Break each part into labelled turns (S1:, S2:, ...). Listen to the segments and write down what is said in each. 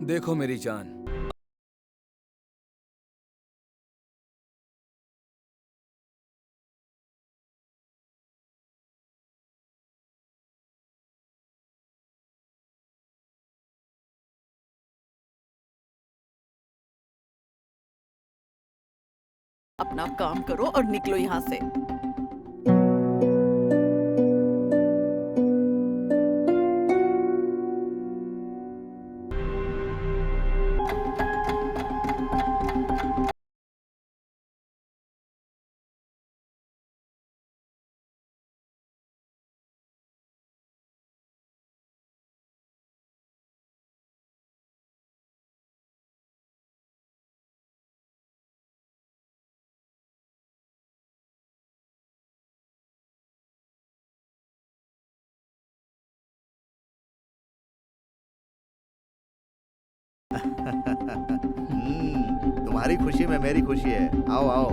S1: देखो मेरी जान,
S2: अपना काम करो और निकलो यहाँ से।
S3: तुम्हारी खुशी में मेरी खुशी है। आओ आओ।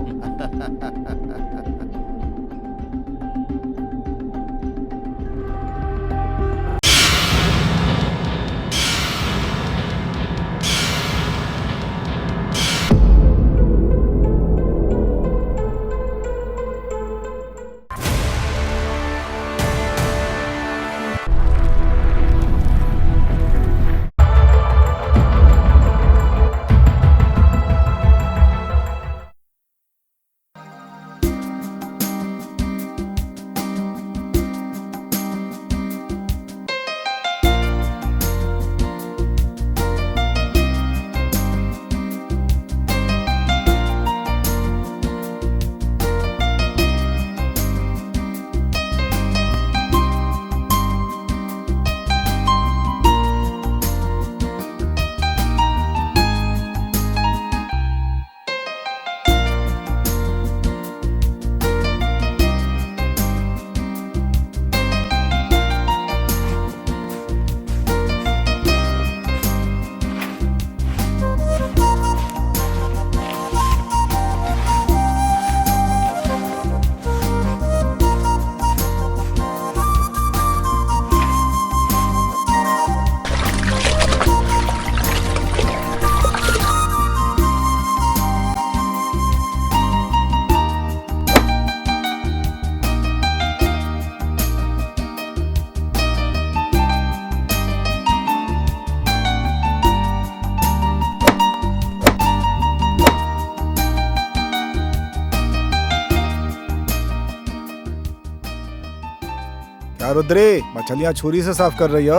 S4: क्या रुद्री, मछलियाँ छुरी से साफ कर रही हो?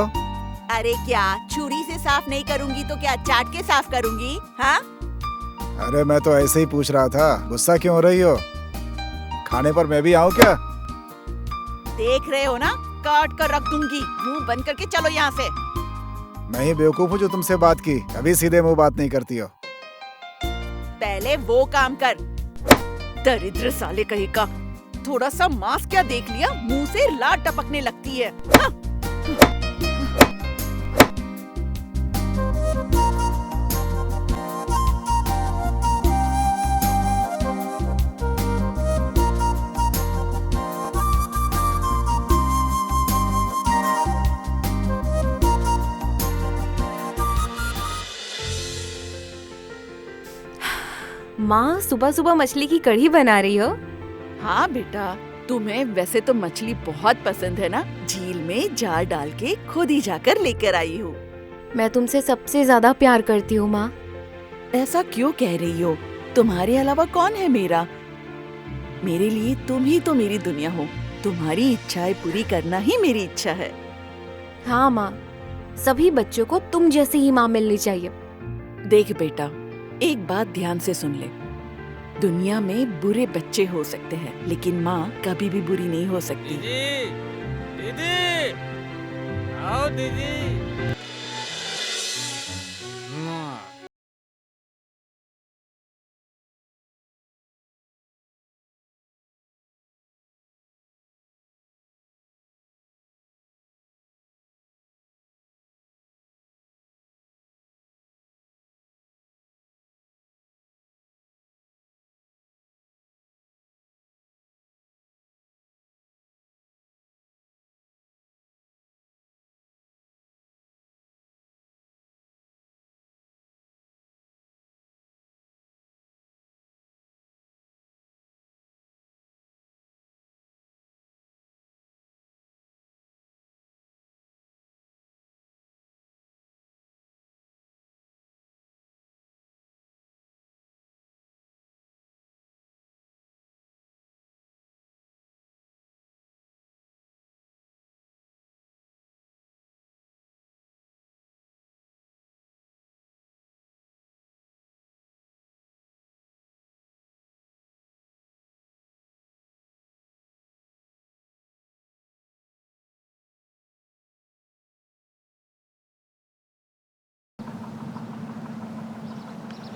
S2: अरे क्या छुरी से साफ नहीं करूंगी तो क्या चाट के साफ करूंगी? हाँ,
S4: अरे मैं तो ऐसे ही पूछ रहा था, गुस्सा क्यों हो रही हो? खाने पर मैं भी आऊँ क्या?
S2: देख रहे हो ना, काट कर रख दूंगी। मुंह बंद करके चलो यहाँ से।
S4: मैं ही बेवकूफ हूँ जो तुमसे बात की, कभी सीधे मुंह बात नहीं करती हो।
S2: पहले वो काम कर। दरिद्र साले कहीं का। थोड़ा सा मांस क्या देख लिया, मुंह से लार टपकने लगती है। हाँ।
S5: माँ, सुबह सुबह मछली की कढ़ी बना रही हो?
S2: हाँ बेटा, तुम्हें वैसे तो मछली बहुत पसंद है ना? झील में जाल डाल के खुद ही जाकर लेकर आई हूँ।
S5: मैं तुमसे सबसे ज्यादा प्यार करती हूँ माँ।
S2: ऐसा क्यों कह रही हो? तुम्हारे अलावा कौन है मेरा? मेरे लिए तुम ही तो मेरी दुनिया हो। तुम्हारी इच्छाएं पूरी करना ही मेरी इच्छा है।
S5: हाँ माँ, सभी बच्चों को तुम जैसी ही माँ मिलनी चाहिए।
S2: देख बेटा, एक बात ध्यान से सुन ले। दुनिया में बुरे बच्चे हो सकते हैं, लेकिन माँ कभी भी बुरी नहीं हो सकती।
S1: दीदी, दीदी, आओ दीदी।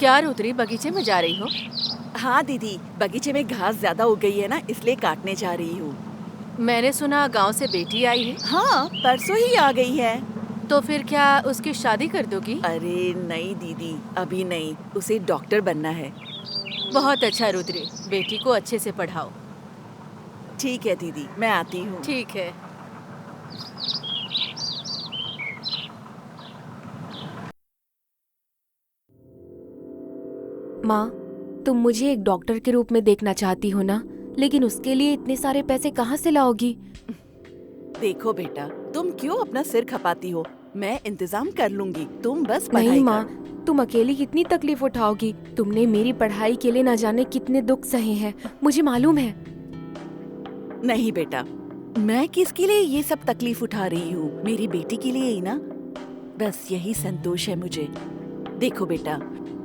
S6: क्या रुद्री बगीचे में जा रही हो?
S2: हाँ दीदी, बगीचे में घास ज्यादा उग गई है ना, इसलिए काटने जा रही हूँ।
S6: मैंने सुना गांव से बेटी आई है।
S2: हाँ, परसों ही आ गई है।
S6: तो फिर क्या उसकी शादी कर दोगी?
S2: अरे नहीं दीदी, अभी नहीं, उसे डॉक्टर बनना है।
S6: बहुत अच्छा रुद्री, बेटी को अच्छे से पढ़ाओ।
S2: ठीक है दीदी, मैं आती हूँ।
S6: ठीक है।
S5: माँ, तुम मुझे एक डॉक्टर के रूप में देखना चाहती हो ना, लेकिन उसके लिए इतने सारे पैसे कहाँ से लाओगी?
S2: देखो बेटा, तुम क्यों अपना सिर खपाती हो? मैं इंतजाम कर लूंगी, तुम बस पढ़ाई
S5: नहीं
S2: कर।
S5: माँ, तुम अकेली कितनी तकलीफ उठाओगी? तुमने मेरी पढ़ाई के लिए न जाने कितने दुख सहे हैं, मुझे मालूम है।
S2: नहीं बेटा, मैं किसके लिए ये सब तकलीफ उठा रही हूँ? मेरी बेटी के लिए ही ना। बस यही संतोष है मुझे। देखो बेटा,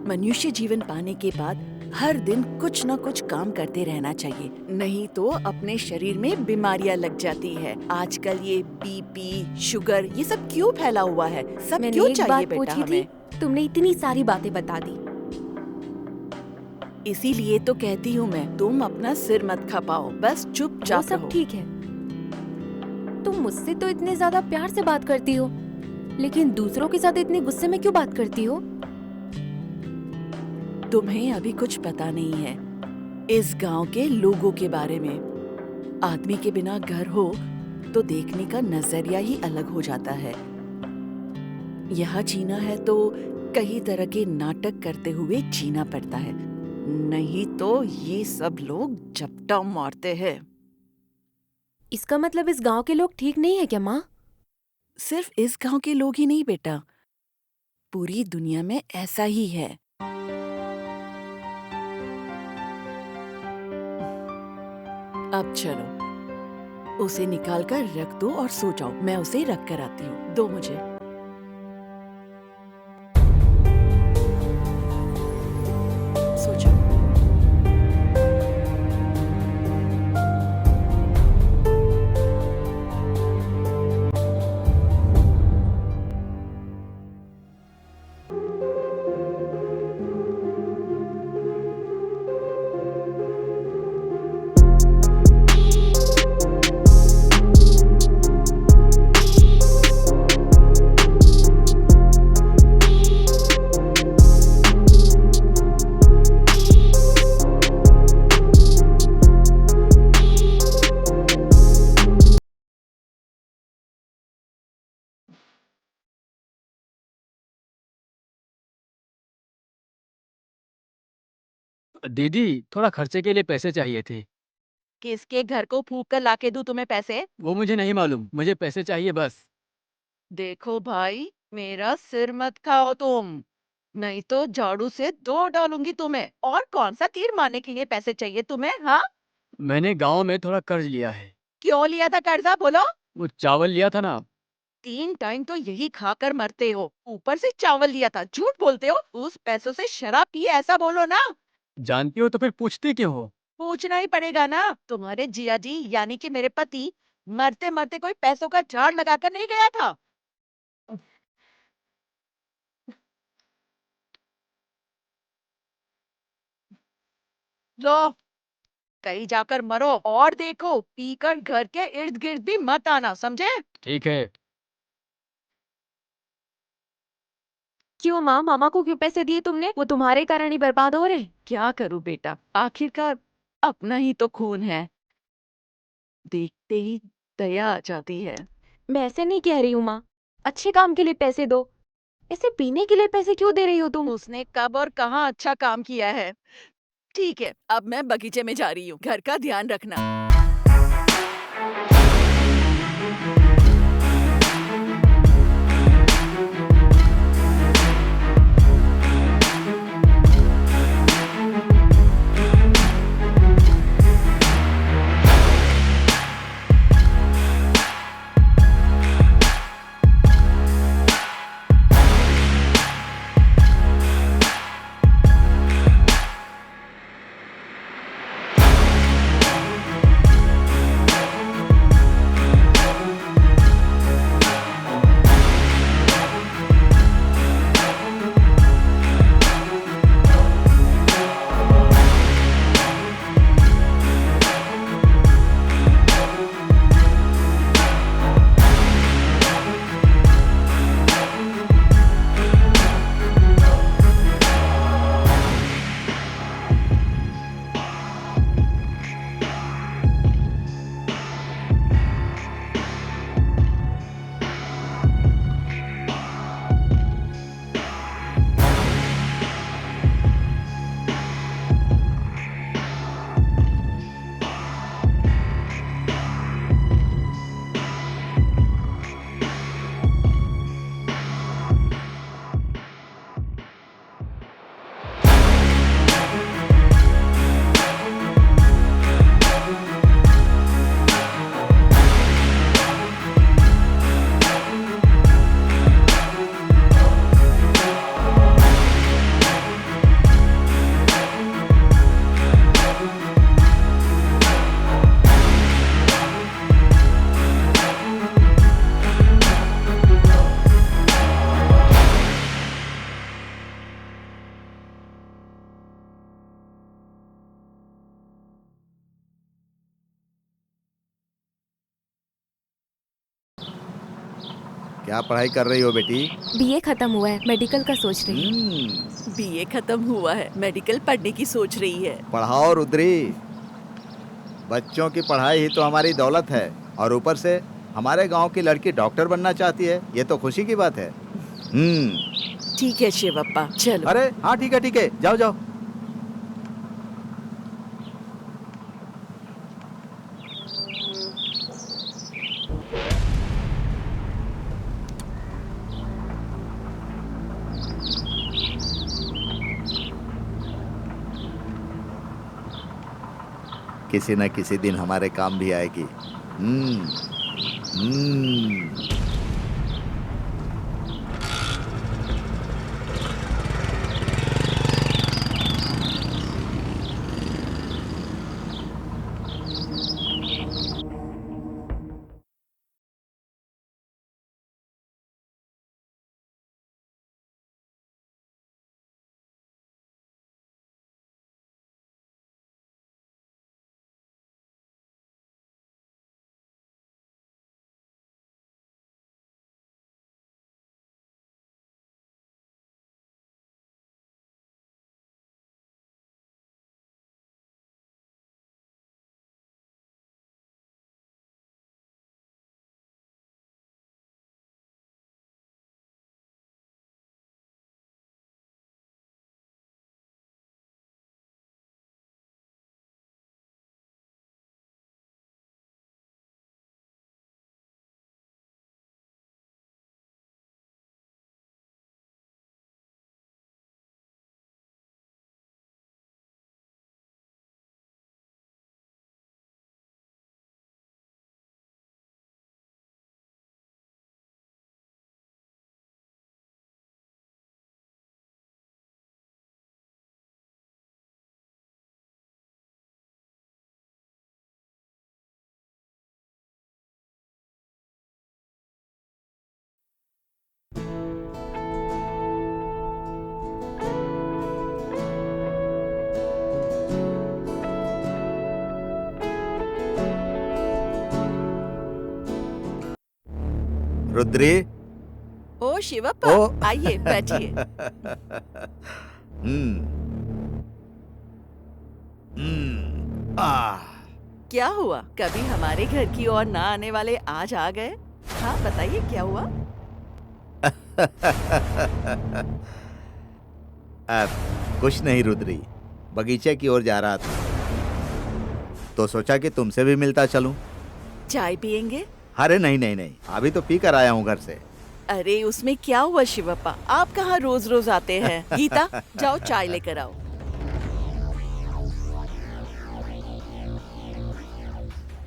S2: मनुष्य जीवन पाने के बाद हर दिन कुछ न कुछ काम करते रहना चाहिए, नहीं तो अपने शरीर में बीमारियां लग जाती है। आजकल ये बीपी, शुगर, ये सब क्यों फैला हुआ है? सब
S5: मैंने
S2: क्यों
S5: एक
S2: चाहिए
S5: बात
S2: बेटा
S5: पूछी
S2: हमें?
S5: थी, तुमने इतनी सारी बातें बता दी।
S2: इसीलिए तो कहती हूँ मैं, तुम अपना सिर मत खपाओ, बस
S5: वो
S2: चुपचाप
S5: सब
S2: रहो।
S5: ठीक है, तुम मुझसे तो इतने ज्यादा प्यार से बात करती हो, लेकिन दूसरों के साथ इतने गुस्से में क्यों बात करती हो?
S2: तुम्हें अभी कुछ पता नहीं है इस गांव के लोगों के बारे में। आदमी के बिना घर हो तो देखने का नजरिया ही अलग हो जाता है। यहाँ जीना है तो कई तरह के नाटक करते हुए जीना पड़ता है, नहीं तो ये सब लोग झपटा मारते हैं।
S5: इसका मतलब इस गांव के लोग ठीक नहीं है क्या माँ?
S2: सिर्फ इस गांव के लोग ही नहीं बेटा, पूरी दुनिया में ऐसा ही है। अब चलो, उसे निकाल कर रख दो और सो जाओ। मैं उसे रख कर आती हूँ, दो मुझे। सो जाओ।
S1: दीदी, थोड़ा खर्चे के लिए पैसे चाहिए थे।
S2: किसके घर को फूंक कर लाके दूं तुम्हें पैसे?
S1: वो मुझे नहीं मालूम, मुझे पैसे चाहिए बस।
S2: देखो भाई, मेरा सिर मत खाओ तुम, नहीं तो झाड़ू से दो डालूंगी तुम्हें। और कौन सा तीर मारने के लिए पैसे चाहिए तुम्हें? हाँ,
S1: मैंने गांव में थोड़ा कर्ज लिया है।
S2: क्यों लिया था कर्जा, बोलो?
S1: वो चावल लिया था ना।
S2: 3 टाइम तो यही खाकर मरते हो, ऊपर से चावल लिया था, झूठ बोलते हो। उस पैसों से शराब पी, ऐसा बोलो ना।
S1: जानती हो तो फिर पूछती क्यों हो?
S2: पूछना ही पड़ेगा ना, तुम्हारे जिया जी यानी कि मेरे पति मरते मरते कोई पैसों का झाड़ लगाकर नहीं गया था। लो, कहीं जाकर मरो, और देखो पीकर घर के इर्द गिर्द भी मत आना, समझे?
S1: ठीक है।
S5: क्यों माँ, मामा को क्यों पैसे दिए तुमने? वो तुम्हारे कारण ही बर्बाद हो रहे हैं।
S2: क्या करूं बेटा, आखिरकार अपना ही तो खून है, देखते ही दया आ जाती है।
S5: मैं ऐसे नहीं कह रही हूँ माँ, अच्छे काम के लिए पैसे दो, ऐसे पीने के लिए पैसे क्यों दे रही हो तुम?
S2: उसने कब और कहाँ अच्छा काम किया है? ठीक है, अब मैं बगीचे में जा रही हूँ, घर का ध्यान रखना।
S3: क्या पढ़ाई कर रही हो बेटी?
S5: बीए खत्म हुआ है, मेडिकल का सोच रही हूँ।
S2: बीए खत्म हुआ है, मेडिकल पढ़ने की सोच रही है।
S3: पढ़ाओ रुद्री। बच्चों की पढ़ाई ही तो हमारी दौलत है, और ऊपर से हमारे गांव की लड़की डॉक्टर बनना चाहती है, ये तो खुशी की बात है।
S2: ठीक है शिवप्पा, चलो।
S3: अरे हाँ ठीक है, जाओ जाओ। किसी न किसी दिन हमारे काम भी आएगी। हम्म हम्म रुद्री।
S2: ओ शिवप्पा,
S3: ओ।
S2: आइए बैठिए।
S3: हम्म आह
S2: क्या हुआ? कभी हमारे घर की ओर ना आने वाले आज आ गए? हाँ बताइए, क्या हुआ?
S3: अब कुछ नहीं रुद्री, बगीचे की ओर जा रहा था तो सोचा कि तुमसे भी मिलता चलूं।
S2: चाय पियेंगे?
S3: अरे नहीं नहीं नहीं, अभी तो पी कर आया हूँ घर से।
S2: अरे उसमें क्या हुआ शिवप्पा, आप कहाँ रोज रोज आते हैं? गीता, जाओ चाय लेकर आओ।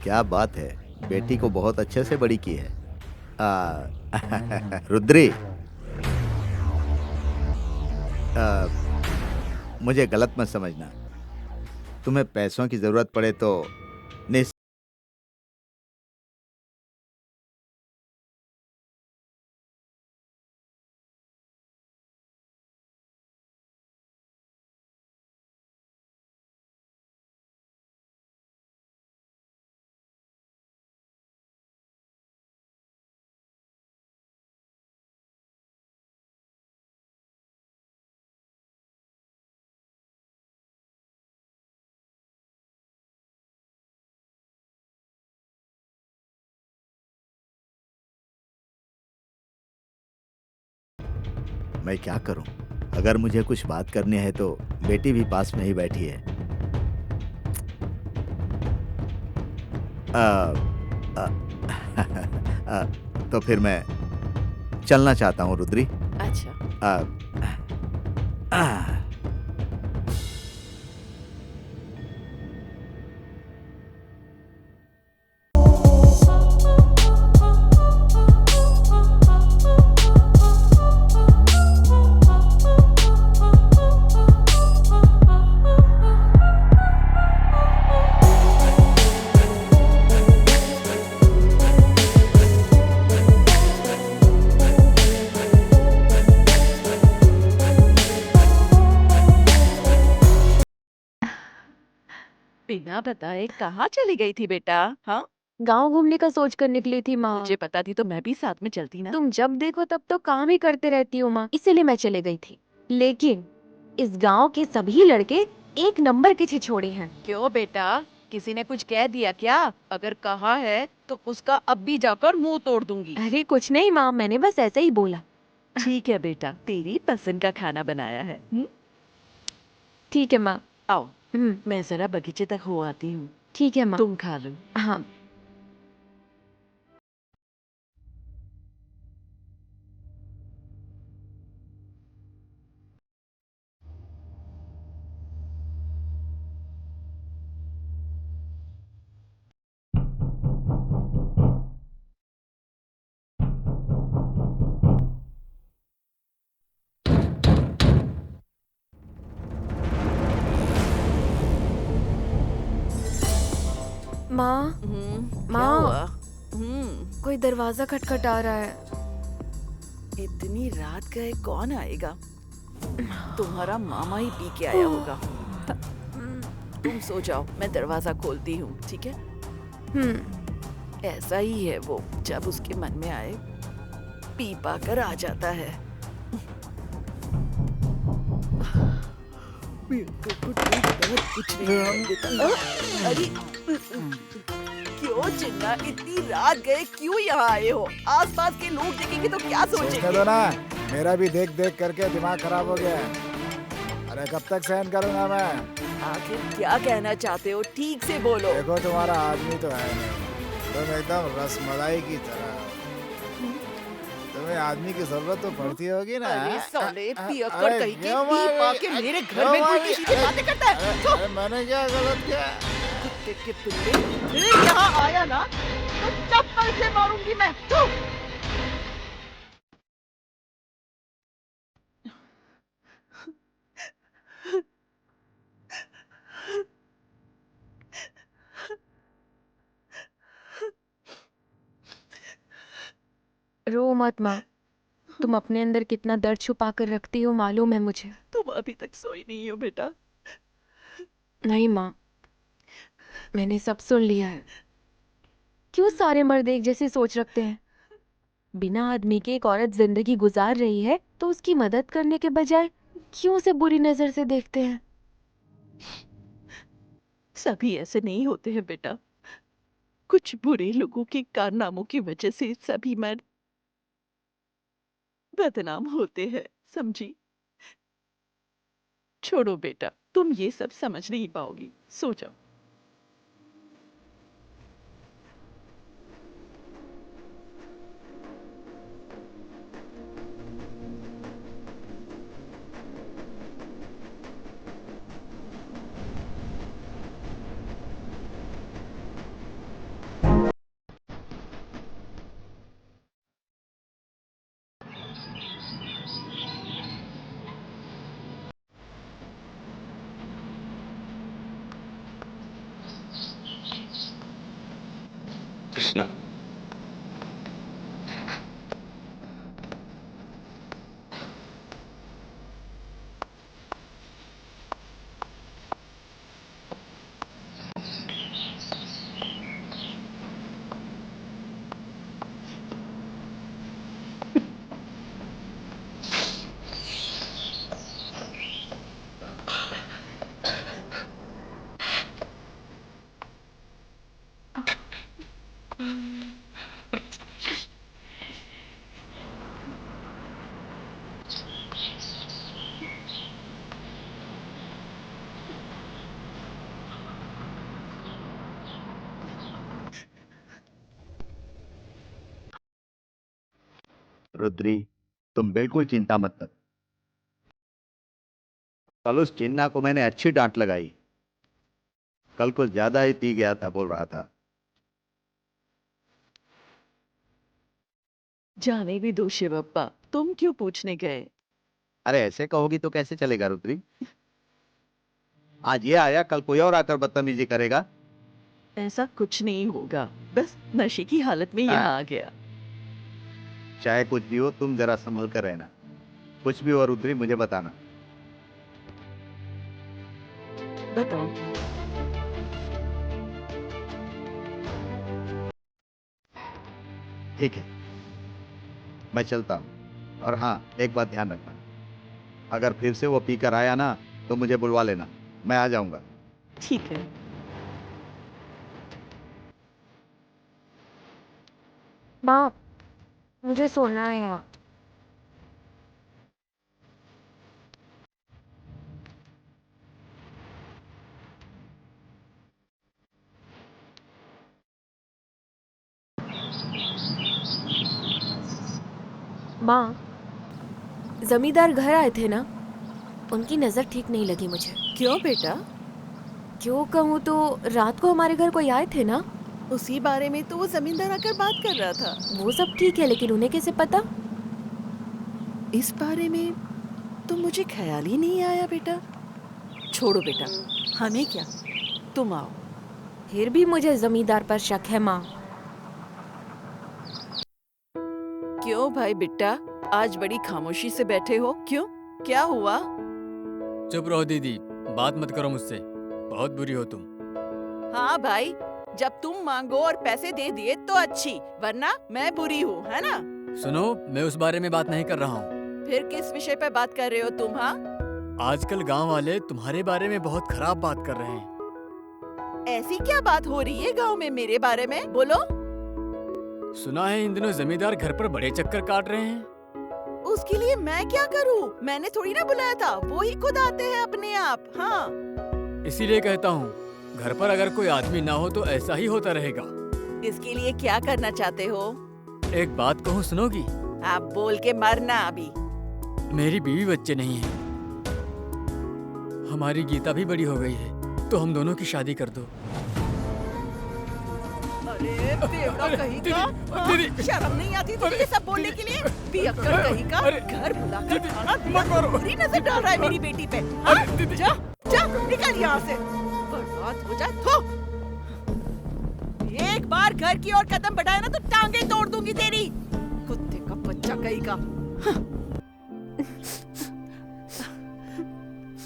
S3: क्या बात है, बेटी को बहुत अच्छे से बड़ी की है। रुद्री, मुझे गलत मत समझना। तुम्हें पैसों की जरूरत पड़े तो निस मैं क्या करूं? अगर मुझे कुछ बात करनी है तो बेटी भी पास में ही बैठी है। आ, आ, तो फिर मैं चलना चाहता हूँ रुद्री।
S2: अच्छा।
S3: आ, आ,
S2: बिना बताए कहाँ चली गई थी बेटा? हाँ,
S5: गांव घूमने का सोच कर निकली थी माँ।
S2: मुझे पता थी तो मैं भी साथ में चलती ना।
S5: तुम जब देखो तब तो काम ही करते रहती हो माँ, इसीलिए मैं चले गई थी। लेकिन इस गांव के सभी लड़के एक नंबर के छिछोड़े हैं।
S2: क्यों बेटा, किसी ने कुछ कह दिया क्या? अगर कहा है तो उसका अब भी जाकर मुंह तोड़ दूंगी।
S5: अरे कुछ नहीं माँ, मैंने बस ऐसे ही बोला।
S2: ठीक है बेटा, तेरी पसंद का खाना बनाया है।
S5: ठीक है माँ।
S2: आओ,
S5: हम्म,
S2: मैं जरा बगीचे तक हो आती हूँ,
S5: ठीक है माँ।
S2: तुम खा लो।
S5: हाँ। माँ,
S2: क्या
S5: माँ।
S2: हुआ?
S5: कोई दरवाजा खटखटा रहा है।
S2: इतनी रात गए कौन आएगा? तुम्हारा मामा ही पी के आया होगा। तुम सो जाओ, मैं दरवाजा खोलती हूँ, ठीक है? ऐसा ही है वो, जब उसके मन में आए पी पा कर आ जाता है। कुछ नहीं देता। अरे क्यों चिन्ना, इतनी रात गए क्यों यहाँ आए हो? आसपास के लोग देखेंगे तो क्या
S4: सोचने
S2: सोचेंगे?
S4: दो ना, मेरा भी देख देख करके दिमाग खराब हो गया है। अरे कब तक सहन करूंगा मैं?
S2: आखिर क्या कहना चाहते हो? ठीक से बोलो।
S4: देखो तुम्हारा आदमी तो है नहीं, तुम एकदम रसमलाई की तरह हो। तुम्हें आदमी की जरूरत तो पड़ती होगी ना।
S2: अरे साले पियक्कड़
S4: अरे
S2: कहीं के,
S4: क्यों
S2: पी
S4: मार
S2: पा
S4: रही-
S2: के मेरे घर
S4: क्यों
S2: में
S4: मार
S2: उल्टी
S4: रही-
S2: सीधी बातें करता है।
S4: अरे मैंने क्या गलत किया?
S2: कुत्ते के पिल्ले, फिर यहाँ आया ना तो चप्पल से मारूंगी मैं। चुप!
S5: रो मत माँ, तुम अपने अंदर कितना दर्द छुपा कर रखती हो मालूम है मुझे।
S2: तुम अभी तक सोई नहीं हो बेटा?
S5: नहीं माँ, मैंने सब सुन लिया है। क्यों सारे मर्द एक जैसी सोच रखते हैं? बिना आदमी के एक औरत जिंदगी गुजार रही है तो उसकी मदद करने के बजाय क्यों उसे बुरी नजर से देखते हैं?
S2: सभी ऐसे नहीं होते हैं बेटा। कुछ बुरे लोगों के कारनामों की वजह से सभी मर्द बदनाम होते हैं, समझी? छोड़ो बेटा, तुम ये सब समझ नहीं पाओगी, सो जाओ।
S7: कृष्णा,
S3: रुद्री, तुम बिल्कुल चिंता मत कर। कल उस चिन्ना को मैंने अच्छी डांट लगाई। कल कुछ ज्यादा ही पी गया था, बोल रहा था।
S2: जाने भी दो शिवप्पा, तुम क्यों पूछने गए?
S3: अरे ऐसे कहोगी तो कैसे चलेगा रुद्री? आज ये आया, कल कोई और आकर बदतमीजी करेगा।
S2: ऐसा कुछ नहीं होगा, बस नशे की हालत में यहाँ आ गया।
S3: चाहे कुछ भी हो, तुम जरा संभल कर रहना। कुछ भी हो रुद्री, मुझे बताना।
S2: बताओ।
S3: ठीक है, मैं चलता हूँ। और हाँ, एक बात ध्यान रखना, अगर फिर से वो पीकर आया ना तो मुझे बुलवा लेना, मैं आ जाऊंगा।
S2: ठीक है।
S5: माँ, मुझे सोना है माँ। माँ, जमींदार घर आए थे ना, उनकी नजर ठीक नहीं लगी मुझे।
S2: क्यों बेटा?
S5: क्यों कहूँ तो रात को हमारे घर कोई आए थे ना।
S2: उसी बारे में तो वो जमींदार आकर बात कर रहा था।
S5: वो सब ठीक है, लेकिन उन्हें कैसे पता?
S2: इस बारे में तो मुझे ख्याल ही नहीं आया बेटा। छोड़ो बेटा, हमें क्या, तुम आओ।
S5: फिर भी मुझे जमींदार पर शक है माँ।
S2: क्यों भाई बिट्टा, आज बड़ी खामोशी से बैठे हो? क्यों, क्या हुआ?
S1: चुप रहो दीदी, बात मत करो मुझसे, बहुत बुरी हो तुम।
S2: हाँ भाई, जब तुम मांगो और पैसे दे दिए तो अच्छी, वरना मैं बुरी हूँ, है ना?
S1: सुनो, मैं उस बारे में बात नहीं कर रहा हूँ।
S2: फिर किस विषय पे बात कर रहे हो तुम? हाँ,
S1: आजकल गांव वाले तुम्हारे बारे में बहुत खराब बात कर रहे हैं।
S2: ऐसी क्या बात हो रही है गांव में मेरे बारे में? बोलो।
S1: सुना है इन दिनों जमींदार घर पर बड़े चक्कर काट रहे हैं।
S2: उसके लिए मैं क्या करूँ? मैंने थोड़ी ना बुलाया था, वो ही खुद आते हैं अपने आप। हाँ,
S1: इसीलिए कहता हूँ, घर पर अगर कोई आदमी ना हो तो ऐसा ही होता रहेगा।
S2: इसके लिए क्या करना चाहते हो?
S1: एक बात कहूँ, सुनोगी?
S2: आप बोल के मरना अभी।
S1: मेरी बीवी बच्चे नहीं है, हमारी गीता भी बड़ी हो गई है, तो हम दोनों की शादी कर दो।
S2: अरे बेवड़ा कहीं का, हाँ?
S1: दीदी,
S2: शर्म नहीं आती तुझे ये सब बोलने के लिए? पियक्कड़ कहीं का,
S1: अरे,
S2: घर बुलाकर
S1: दीदी,
S2: खाना
S1: मत
S2: दिया,
S1: मारो।
S2: बुरी नजर डाल रहा है मेरी बेटी पे। हाँ?
S1: अरे, दीदी।
S2: जा, जा, निकल यहाँ से, बर्बाद हो जाए। थो, एक बार घर की ओर कदम बढ़ाया ना तो टांगे तोड़ दूंगी तेरी, कुत्ते का बच्चा कहीं का। हाँ।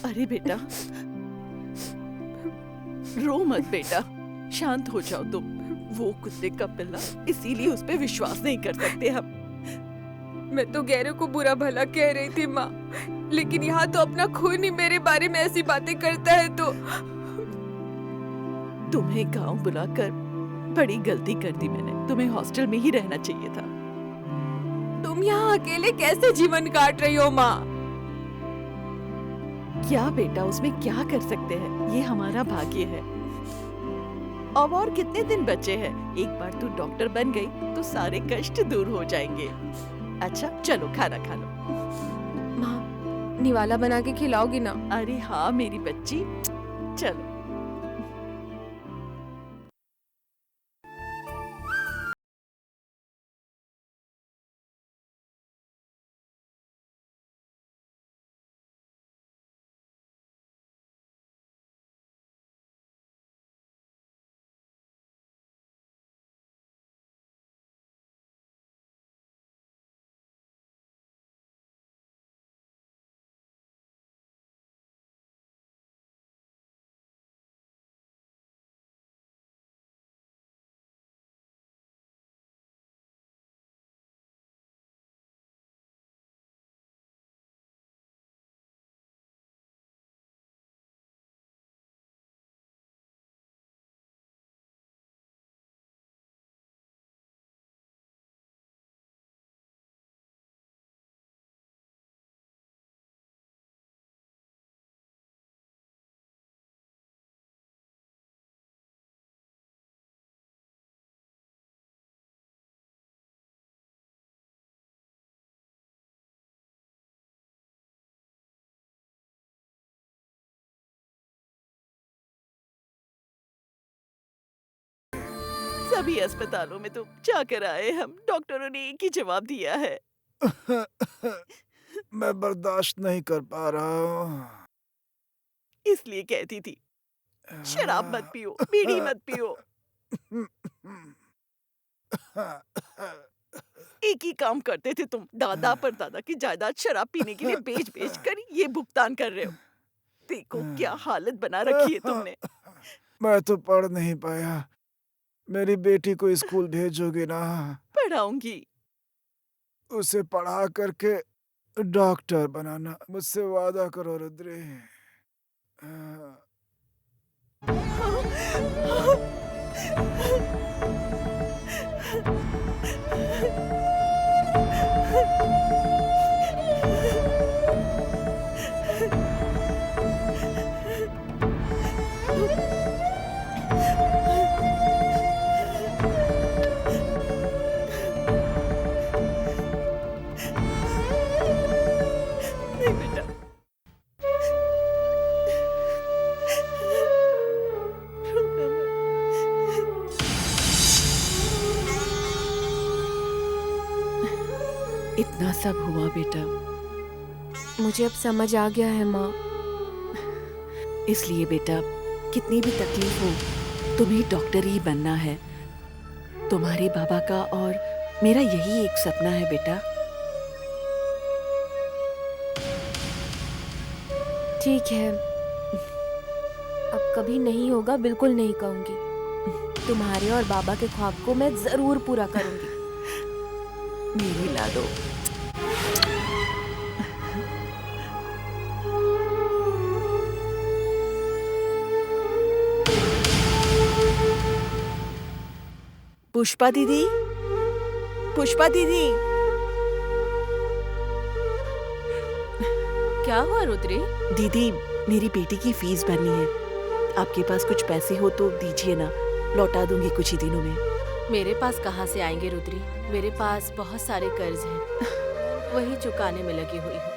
S2: अरे बेटा, रो मत बेटा, शांत हो जाओ तुम। वो कुत्ते का पिल्ला, इसीलिए उस पे विश्वास नहीं कर सकते हम।
S5: मैं तो गैरों को बुरा भला कह रही थी माँ, लेकिन यहाँ तो अपना खून ही मेरे बारे में ऐसी बातें करता है तो।
S2: तुम्हें गांव बुलाकर बड़ी गलती कर दी मैंने, तुम्हें हॉस्टल में ही रहना चाहिए था।
S5: तुम यहाँ अकेले कैसे जीवन काट रही हो माँ?
S2: क्या बेटा, उसमें क्या कर सकते हैं, ये हमारा भाग्य है। अब और कितने दिन बचे हैं? एक बार तू डॉक्टर बन गई तो सारे कष्ट दूर हो जाएंगे। अच्छा चलो खाना खा लो।
S5: माँ, निवाला बना के खिलाओगी ना?
S2: अरे हाँ मेरी बच्ची, चलो। सभी अस्पतालों में तो जाकर आए हम, डॉक्टरों ने एक ही जवाब दिया है।
S4: मैं बर्दाश्त नहीं कर पा रहा हूँ।
S2: इसलिए कहती थी शराब मत पियो, बीड़ी मत पियो। एक ही काम करते थे तुम, दादा पर दादा की जायदाद शराब पीने के लिए बेच बेच कर ये भुगतान कर रहे हो। देखो क्या हालत बना रखी है तुमने।
S4: मैं तो पढ़ नहीं पाया। मेरी बेटी को स्कूल भेजोगे ना?
S2: पढ़ाऊंगी।
S4: उसे पढ़ा करके डॉक्टर बनाना, मुझसे वादा करो रुद्री। हाँ।
S2: नहीं बेटा। इतना सब हुआ बेटा,
S5: मुझे अब समझ आ गया है माँ।
S2: इसलिए बेटा कितनी भी तकलीफ हो तुम्हें डॉक्टर ही बनना है। तुम्हारे बाबा का और मेरा यही एक सपना है बेटा।
S5: ठीक है, अब कभी नहीं होगा, बिल्कुल नहीं कहूंगी। तुम्हारे और बाबा के ख्वाब को मैं जरूर पूरा करूंगी।
S2: मेरी लाडो। पुष्पा दीदी, पुष्पा दीदी।
S6: क्या हुआ रुद्री?
S2: दीदी मेरी बेटी की फीस भरनी है, आपके पास कुछ पैसे हो तो दीजिए ना, लौटा दूंगी कुछ ही दिनों में।
S6: मेरे पास कहाँ से आएंगे रुद्री? मेरे पास बहुत सारे कर्ज हैं, वही चुकाने में लगी हुई हूँ।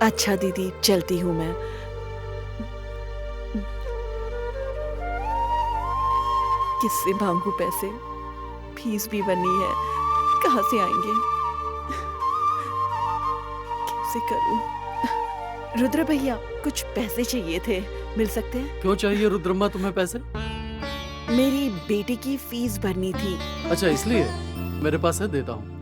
S2: अच्छा दीदी चलती हूँ मैं। किससे मांगू पैसे? फीस भी बनी है, कहाँ से आएंगे? कैसे करूं? रुद्र भैया कुछ पैसे चाहिए थे, मिल सकते हैं?
S8: क्यों चाहिए रुद्रम्मा तुम्हें पैसे?
S2: मेरी बेटी की फीस भरनी थी।
S8: अच्छा इसलिए? मेरे पास है, देता हूँ।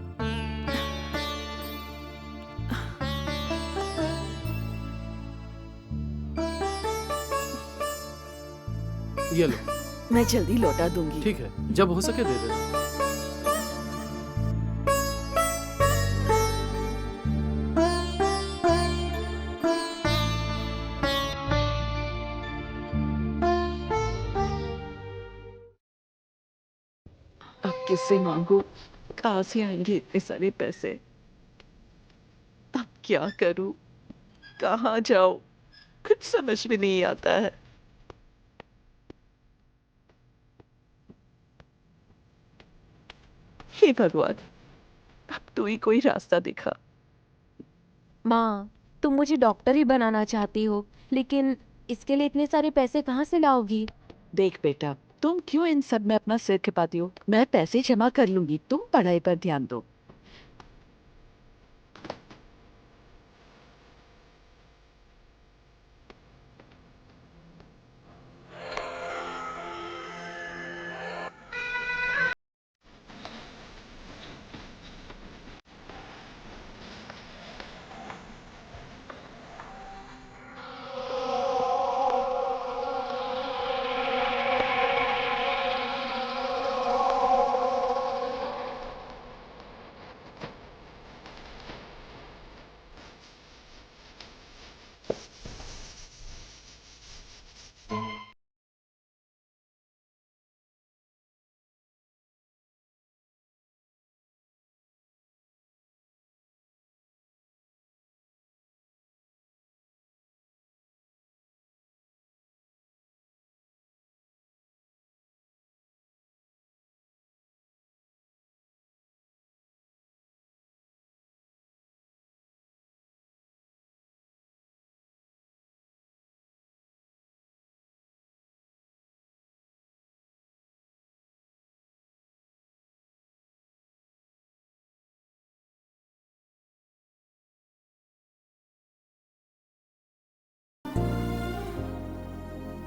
S8: ये लो।
S2: मैं जल्दी लौटा दूंगी।
S8: ठीक है, जब हो सके दे देना।
S2: अब किससे मांगू? कहाँ से आएंगे इतने सारे पैसे? अब क्या करूं? कहाँ जाऊं? कुछ समझ में नहीं आता है। हे भगवान, अब तू ही कोई रास्ता दिखा।
S5: माँ, तुम मुझे डॉक्टर ही बनाना चाहती हो, लेकिन इसके लिए इतने सारे पैसे कहाँ से लाओगी?
S2: देख बेटा, तुम क्यों इन सब में अपना सिर खपाती हो? मैं पैसे जमा कर लूंगी, तुम पढ़ाई पर ध्यान दो।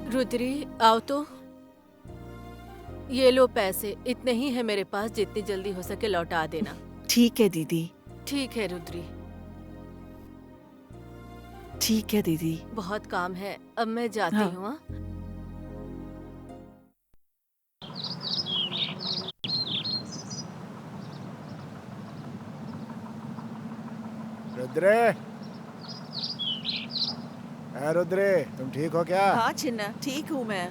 S6: रुद्री आओ तो। ये लो पैसे, इतने ही है मेरे पास, जितनी जल्दी हो सके लौटा देना।
S2: ठीक है दीदी।
S6: ठीक है रुद्री।
S2: ठीक है दीदी।
S6: बहुत काम है, अब मैं जाती
S2: हाँ।
S6: हूँ। हाँ?
S4: रुद्रे, रुद्रे, तुम ठीक हो क्या?
S2: हाँ चिन्ना, ठीक हूँ मैं।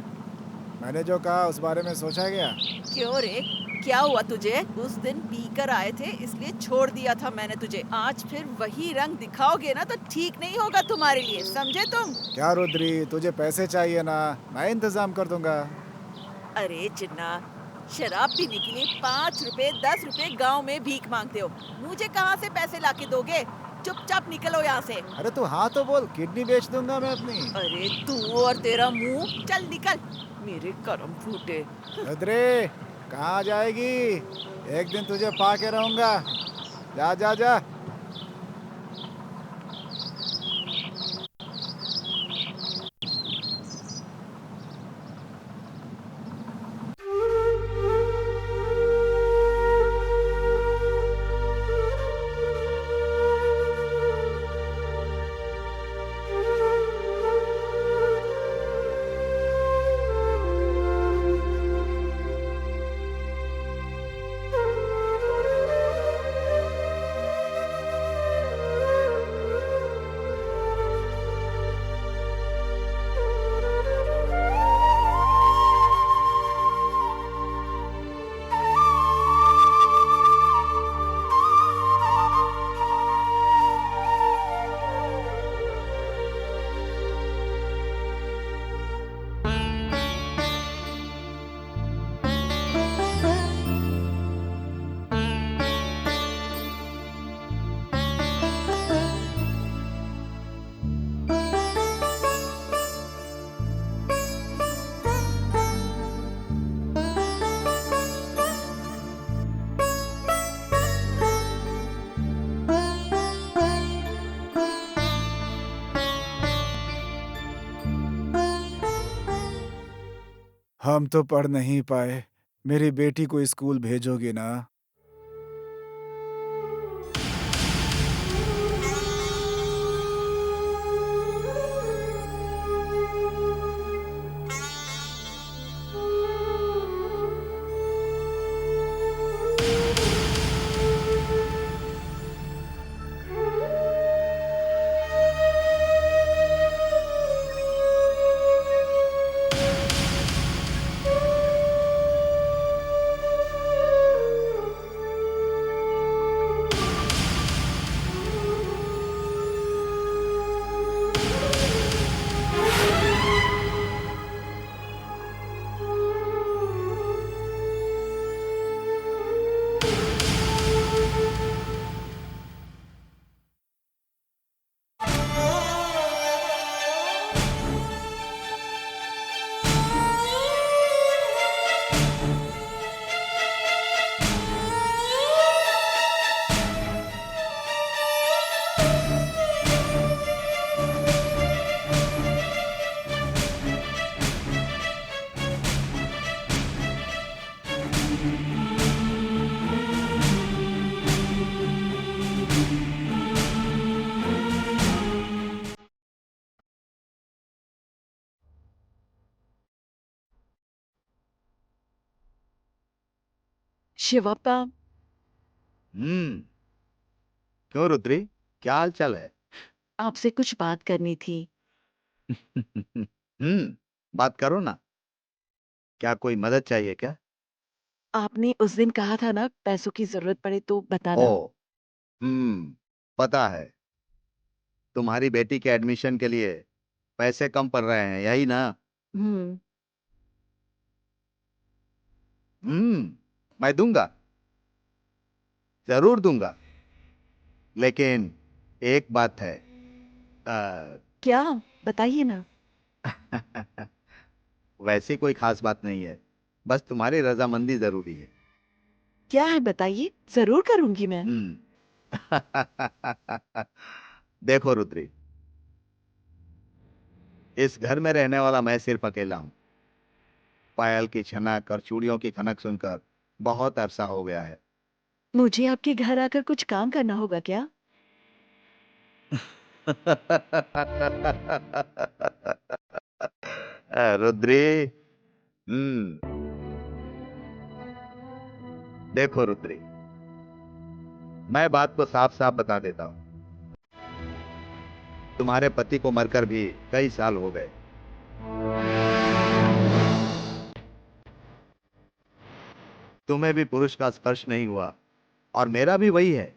S4: मैंने जो कहा उस बारे में सोचा क्या?
S2: क्यों रे, क्या हुआ तुझे? उस दिन पीकर आए थे इसलिए छोड़ दिया था मैंने तुझे। आज फिर वही रंग दिखाओगे ना तो ठीक नहीं होगा तुम्हारे लिए, समझे तुम?
S4: क्या रुद्री, तुझे पैसे चाहिए ना, मैं इंतजाम कर दूंगा।
S2: अरे चिन्ना, शराब पीने के लिए 5 रुपए 10 रुपए गांव में भीख मांगते हो, मुझे कहाँ से पैसे लाके दोगे? चुपचाप निकलो यहाँ से।
S4: अरे तू हाँ तो बोल, किडनी बेच दूंगा मैं अपनी।
S2: अरे तू और तेरा मुंह, चल निकल, मेरे कर्म फूटे।
S4: रुद्रे, कहाँ जाएगी? एक दिन तुझे पाके रहूंगा। जा जा जा। हम तो पढ़ नहीं पाए, मेरी बेटी को स्कूल भेजोगे ना?
S2: शिवप्पा,
S3: क्यों रुद्री, क्या हाल चाल है?
S2: आपसे कुछ बात करनी थी।
S3: बात करो ना। क्या कोई मदद चाहिए क्या?
S2: आपने उस दिन कहा था ना पैसों की जरूरत पड़े तो
S3: ओ,
S2: बताना।
S3: पता है। तुम्हारी बेटी के एडमिशन के लिए पैसे कम पड़ रहे हैं, यही ना?
S2: हम्म।
S3: मैं दूंगा, जरूर दूंगा। लेकिन एक बात है।
S2: क्या? बताइए ना।
S3: वैसी कोई खास बात नहीं है, बस तुम्हारी रजामंदी जरूरी है।
S2: क्या है बताइए, जरूर करूंगी मैं।
S3: देखो रुद्री, इस घर में रहने वाला मैं सिर्फ अकेला हूं। पायल की छनक और चूड़ियों की खनक सुनकर बहुत अरसा हो गया है।
S2: मुझे आपके घर आकर कुछ काम करना होगा क्या?
S3: रुद्री, हम्म देखो रुद्री, मैं बात को साफ साफ बता देता हूं। तुम्हारे पति को मरकर भी कई साल हो गए। तुम्हें भी पुरुष का स्पर्श नहीं हुआ और मेरा भी वही है।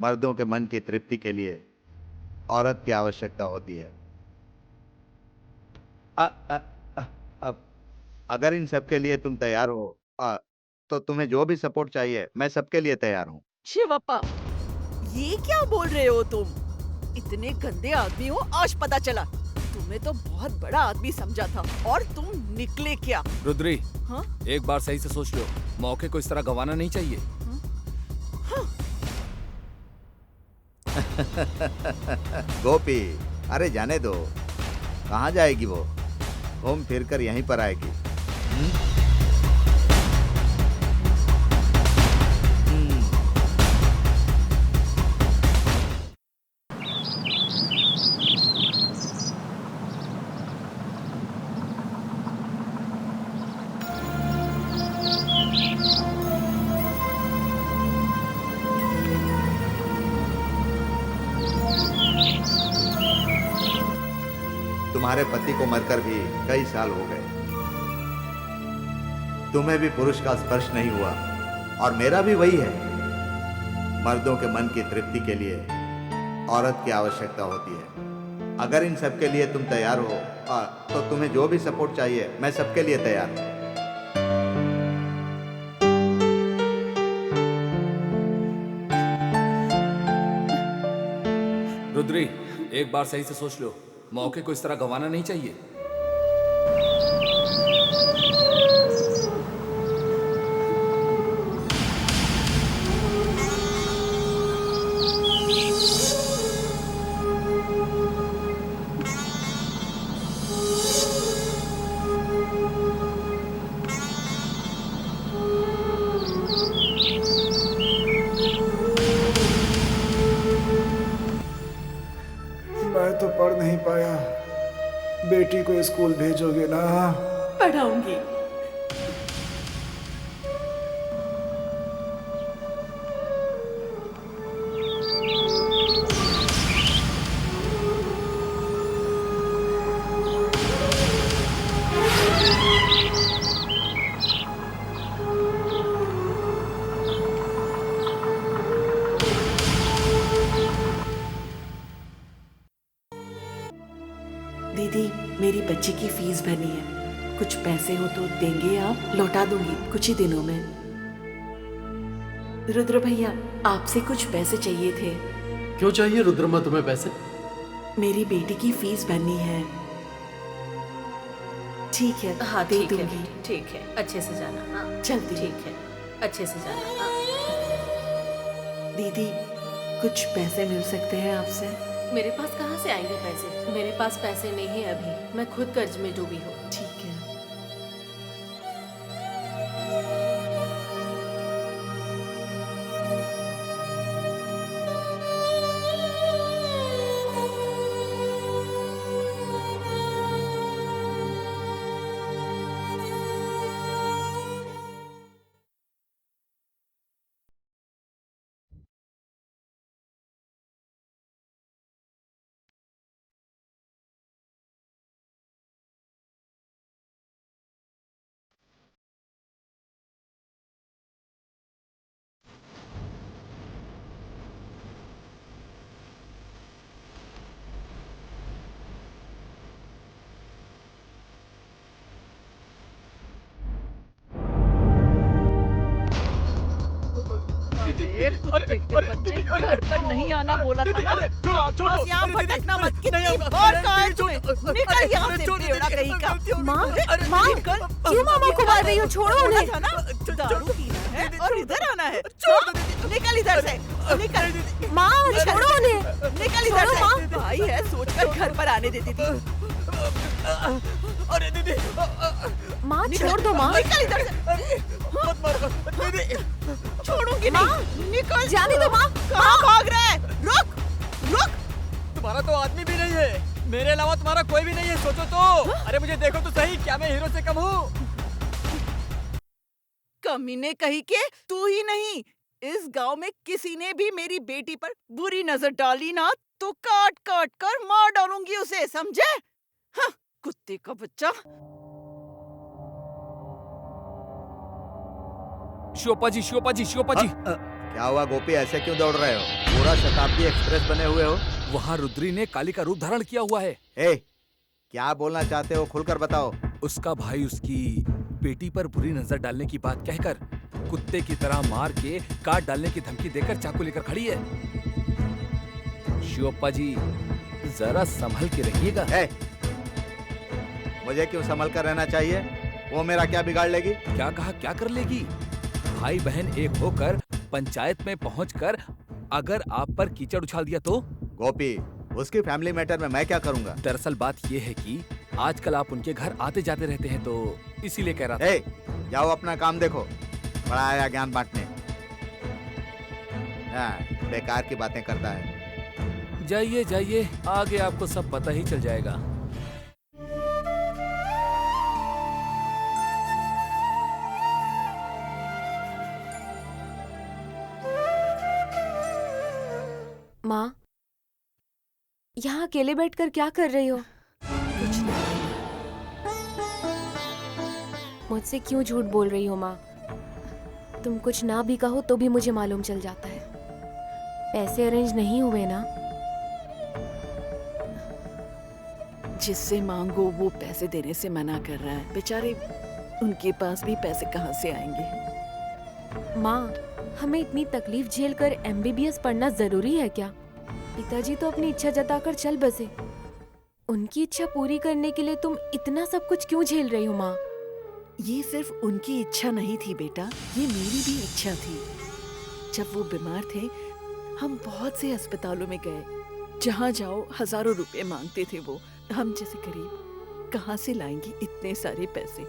S3: मर्दों के मन की तृप्ति के लिए औरत की आवश्यकता होती है। अब अगर इन सब के लिए तुम तैयार हो तो तुम्हें जो भी सपोर्ट चाहिए मैं सबके लिए तैयार हूँ।
S2: शिवप्पा, ये क्या बोल रहे हो तुम? इतने गंदे आदमी हो आज पता चला। तुम्हें तो बहुत बड़ा आदमी समझा था और तुम निकले क्या?
S9: रुद्री,
S2: हाँ?
S9: एक बार सही से सोच लो, मौके को इस तरह गंवाना नहीं चाहिए।
S3: गोपी, अरे जाने दो, कहाँ जाएगी वो? घूम फिर कर यहीं पर आएगी। तुम्हारे पति को मरकर भी कई साल हो गए। तुम्हें भी पुरुष का स्पर्श नहीं हुआ और मेरा भी वही है। मर्दों के मन की तृप्ति के लिए औरत की आवश्यकता होती है। अगर इन सब के लिए तुम तैयार हो तो तुम्हें जो भी सपोर्ट चाहिए मैं सबके लिए तैयार हूँ।
S9: रुद्री, एक बार सही से सोच लो, मौके को इस तरह गंवाना नहीं चाहिए।
S4: मैं तो पढ़ नहीं पाया। बेटी को स्कूल भेजोगे ना?
S2: पढ़ाऊंगी। दीदी, मेरी बच्ची की फीस भरनी है। कुछ पैसे हो तो देंगे आप? लौटा दूंगी कुछ ही दिनों में। रुद्र भैया, आपसे कुछ पैसे चाहिए थे।
S8: क्यों चाहिए रुद्रमा तुम्हें पैसे?
S2: मेरी बेटी की फीस भरनी है। ठीक है,
S6: हाँ
S2: दे
S6: ठीक है,
S2: दूंगी।
S6: ठीक है, अच्छे से जाना। हाँ
S2: जल्दी।
S6: ठीक है, अच्छे से जाना। हाँ।
S2: दीदी, कुछ पैसे मिल सकते हैं आपसे?
S6: मेरे पास कहाँ से आएंगे पैसे? मेरे पास पैसे नहीं है अभी, मैं खुद कर्ज में डूबी हूँ।
S2: ठीक है। घर पर नहीं आना बोला था ना। बस यहाँ भटकना मत। कितनी बार कहा है तुम्हें? निकल यहाँ से बेवड़ा कहीं का।
S5: माँ, माँ, क्यों मामा को मार रही हो? छोड़ो उन्हें।
S2: था ना, दारू पीना है और इधर आना है। निकल इधर से, निकल।
S5: माँ, छोड़ो उन्हें।
S2: निकल इधर से। भाई है सोचकर घर पर आने देती थी।
S1: अरे दीदी,
S5: माँ, छोड़ दो माँ।
S2: निकल इधर से।
S1: मत मारो दीदी।
S2: छोड़ूंगी नहीं। निकल।
S5: जाने दो माँ।
S2: कहाँ भाग रहा है? रुक, रुक।
S1: तुम्हारा तो आदमी भी नहीं है, मेरे अलावा तुम्हारा कोई भी नहीं है, सोचो तो। अरे मुझे देखो तो सही, क्या मैं हीरो से कम हूँ?
S2: कमीने कहीं के, तू ही नहीं, इस गांव में किसी ने भी मेरी बेटी पर बुरी नजर डाली ना तो काट काट कर मार डालूंगी उसे, समझे? हाँ, कुत्ते का बच्चा।
S9: शिवप्पा जी, शिवप्पा जी, शिवप्पा जी।
S3: क्या हुआ गोपी, ऐसे क्यों दौड़ रहे हो? पूरा शताब्दी एक्सप्रेस बने हुए हो।
S9: वहाँ रुद्री ने काली का रूप धारण किया हुआ है।
S3: ए, क्या बोलना चाहते हो, खुलकर बताओ।
S9: उसका भाई उसकी बेटी पर बुरी नजर डालने की बात कहकर कुत्ते की तरह मार के काट डालने की धमकी देकर चाकू लेकर खड़ी है। शिवप्पा जी, जरा संभल के रहिएगा।
S3: ए, मुझे क्यों संभल कर रहना चाहिए? वो मेरा क्या बिगाड़ लेगी?
S9: क्या कहा, क्या कर लेगी? भाई बहन एक होकर पंचायत में पहुंचकर अगर आप पर कीचड़ उछाल दिया तो?
S3: गोपी, उसकी फैमिली मैटर में मैं क्या करूंगा?
S9: दरअसल बात ये है कि आजकल आप उनके घर आते जाते रहते हैं, तो इसीलिए कह रहा था।
S3: ए, जाओ अपना काम देखो, बड़ा आया ज्ञान बांटने। बेकार की बातें करता है।
S9: जाइए जाइए, आगे आपको सब पता ही चल जाएगा।
S5: माँ, यहाँ अकेले बैठकर क्या कर रही हो?
S2: कुछ नहीं।
S5: मुझसे क्यों झूठ बोल रही हो माँ? तुम कुछ ना भी कहो तो भी मुझे मालूम चल जाता है। पैसे अरेंज नहीं हुए ना?
S2: जिससे मांगो वो पैसे देने से मना कर रहा है। बेचारे, उनके पास भी पैसे कहाँ से आएंगे?
S5: माँ, हमें इतनी तकलीफ झेल कर MBBS पढ़ना जरूरी है क्या? पिताजी तो अपनी इच्छा जताकर चल बसे। उनकी इच्छा पूरी करने के लिए तुम इतना सब कुछ क्यों झेल रही हो माँ?
S2: ये सिर्फ उनकी इच्छा नहीं थी बेटा, ये मेरी भी इच्छा थी। जब वो बीमार थे, हम बहुत से अस्पतालों में गए। जहाँ जाओ हजारों रुपए मांगते थे वो। हम जैसे गरीब कहाँ से लाएंगे इतने सारे पैसे?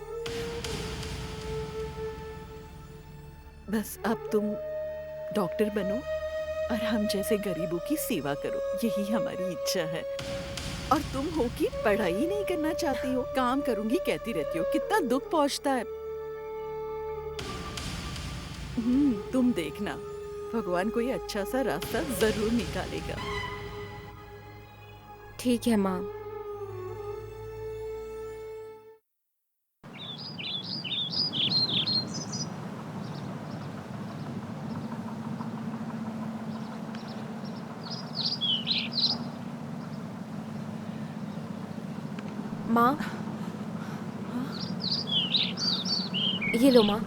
S2: बस अब तुम डॉक्टर बनो और हम जैसे गरीबों की सेवा करो, यही हमारी इच्छा है। और तुम हो कि पढ़ाई नहीं करना चाहती हो, काम करूंगी कहती रहती हो, कितना दुख पहुंचता है। तुम देखना, भगवान कोई अच्छा सा रास्ता जरूर निकालेगा।
S5: ठीक है माँ। माँ, ये लो माँ।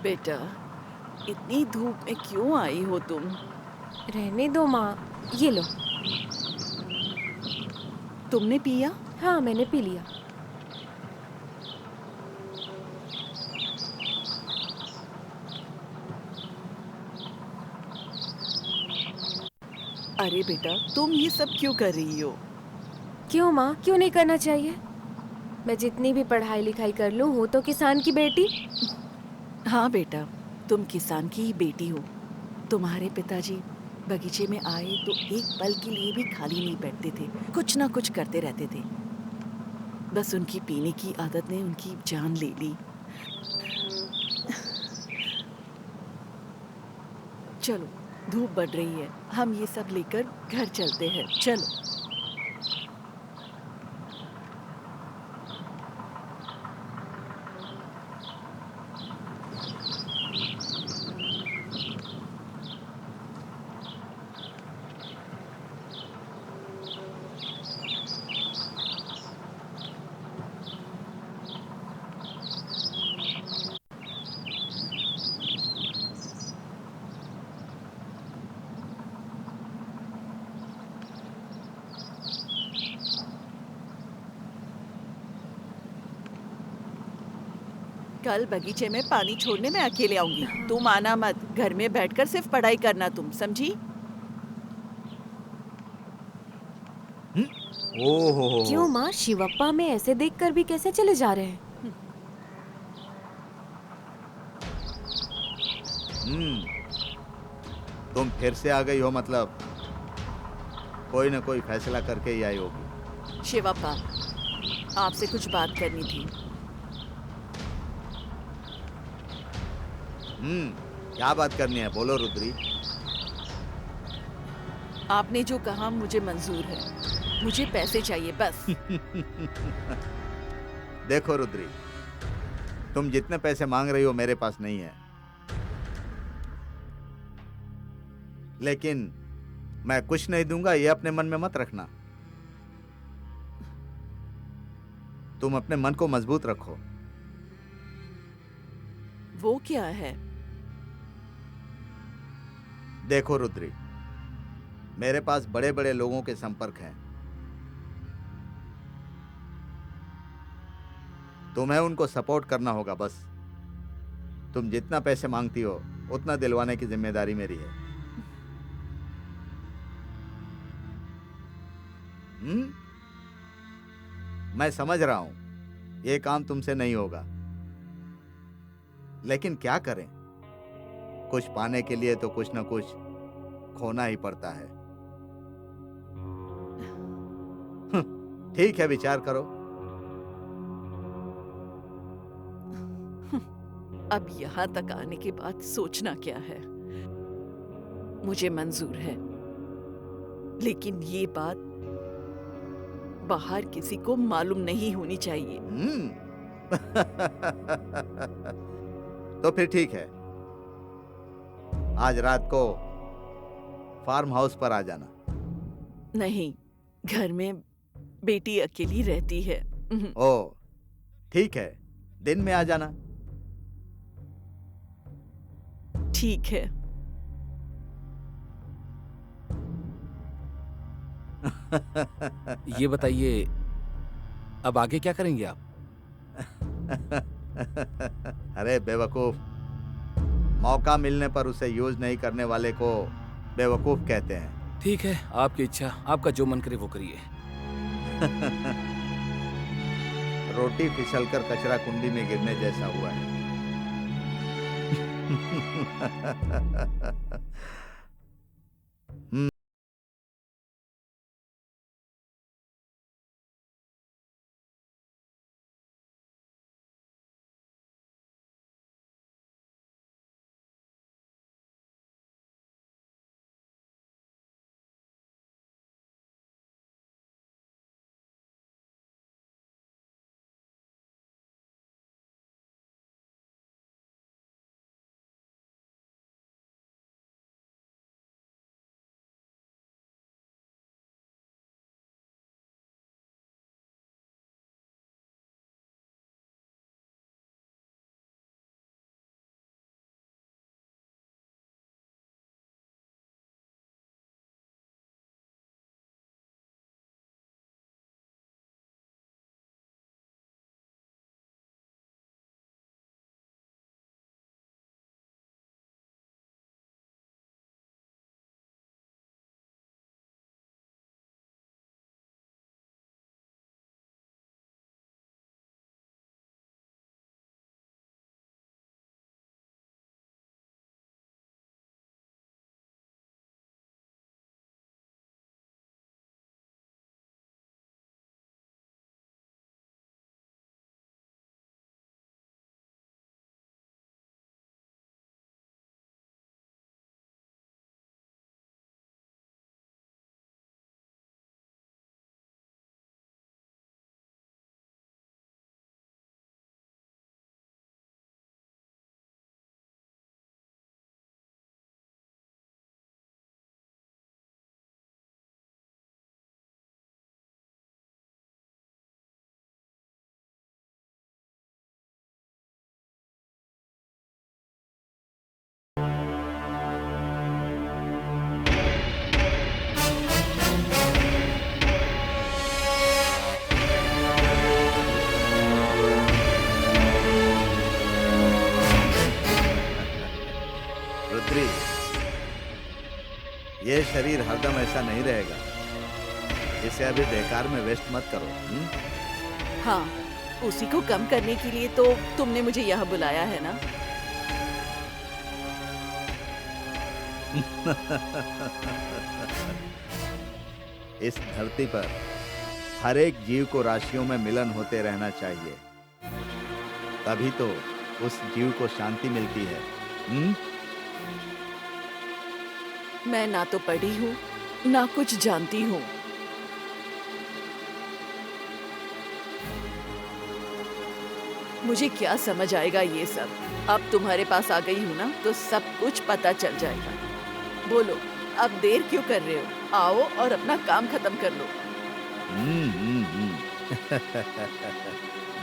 S2: बेटा, इतनी धूप में क्यों आई हो तुम?
S5: रहने दो माँ, ये लो।
S2: तुमने पिया?
S5: हाँ, मैंने पी लिया।
S2: अरे बेटा, तुम ये सब क्यों कर रही हो?
S5: क्यों माँ, क्यों नहीं करना चाहिए? मैं जितनी भी पढ़ाई लिखाई कर लूँ, हूँ तो किसान की बेटी।
S2: हाँ बेटा, तुम किसान की ही बेटी हो। तुम्हारे पिताजी बगीचे में आए तो एक पल के लिए भी खाली नहीं बैठते थे, कुछ ना कुछ करते रहते थे। बस उनकी पीने की आदत ने उनकी जान ले ली। चलो, धूप बढ़ रही है, हम ये सब लेकर घर चलते हैं। चलो। कल बगीचे में पानी छोड़ने मैं अकेले आऊंगी, तुम आना मत। घर में बैठकर सिर्फ पढ़ाई करना, तुम समझी?
S3: ओहो,
S5: क्यों माँ, शिवप्पा में ऐसे देखकर भी कैसे चले जा रहे हैं?
S3: तुम फिर से आ गई हो, मतलब कोई ना कोई फैसला करके ही आई होगी।
S2: शिवप्पा, आपसे कुछ बात करनी थी।
S3: क्या बात करनी है, बोलो रुद्री।
S2: आपने जो कहा मुझे मंजूर है, मुझे पैसे चाहिए बस।
S3: देखो रुद्री, तुम जितने पैसे मांग रही हो मेरे पास नहीं है, लेकिन मैं कुछ नहीं दूंगा ये अपने मन में मत रखना। तुम अपने मन को मजबूत रखो।
S2: वो क्या है?
S3: देखो रुद्री, मेरे पास बड़े बड़े लोगों के संपर्क हैं। तुम्हें उनको सपोर्ट करना होगा बस। तुम जितना पैसे मांगती हो उतना दिलवाने की जिम्मेदारी मेरी है। मैं समझ रहा हूं ये काम तुमसे नहीं होगा, लेकिन क्या करें, कुछ पाने के लिए तो कुछ ना कुछ खोना ही पड़ता है। ठीक है, विचार करो।
S2: अब यहाँ तक आने के बाद सोचना क्या है? मुझे मंजूर है, लेकिन ये बात बाहर किसी को मालूम नहीं होनी चाहिए।
S3: तो फिर ठीक है, आज रात को फार्म हाउस पर आ जाना।
S2: नहीं, घर में बेटी अकेली रहती है।
S3: ओ, ठीक है, दिन में आ जाना।
S2: ठीक है।
S9: ये बताइए, अब आगे क्या करेंगे आप?
S3: अरे बेवकूफ, मौका मिलने पर उसे यूज नहीं करने वाले को बेवकूफ कहते हैं।
S9: ठीक है, आपकी इच्छा, आपका जो मन करे वो करिए।
S3: रोटी फिसलकर कचरा कुंडी में गिरने जैसा हुआ है। रुद्री, ये शरीर हरदम ऐसा नहीं रहेगा। इसे अभी बेकार में वेस्ट मत करो।
S2: हाँ, उसी को कम करने के लिए तो तुमने मुझे यहाँ बुलाया है ना।
S3: इस धरती पर हर एक जीव को राशियों में मिलन होते रहना चाहिए, तभी तो उस जीव को शांति मिलती है।
S2: मैं ना तो पढ़ी हूँ ना कुछ जानती हूँ। मुझे क्या समझ आएगा ये सब। अब तुम्हारे पास आ गई हूँ ना तो सब कुछ पता चल जाएगा। बोलो, अब देर क्यों कर रहे हो? आओ और अपना काम खत्म कर लो।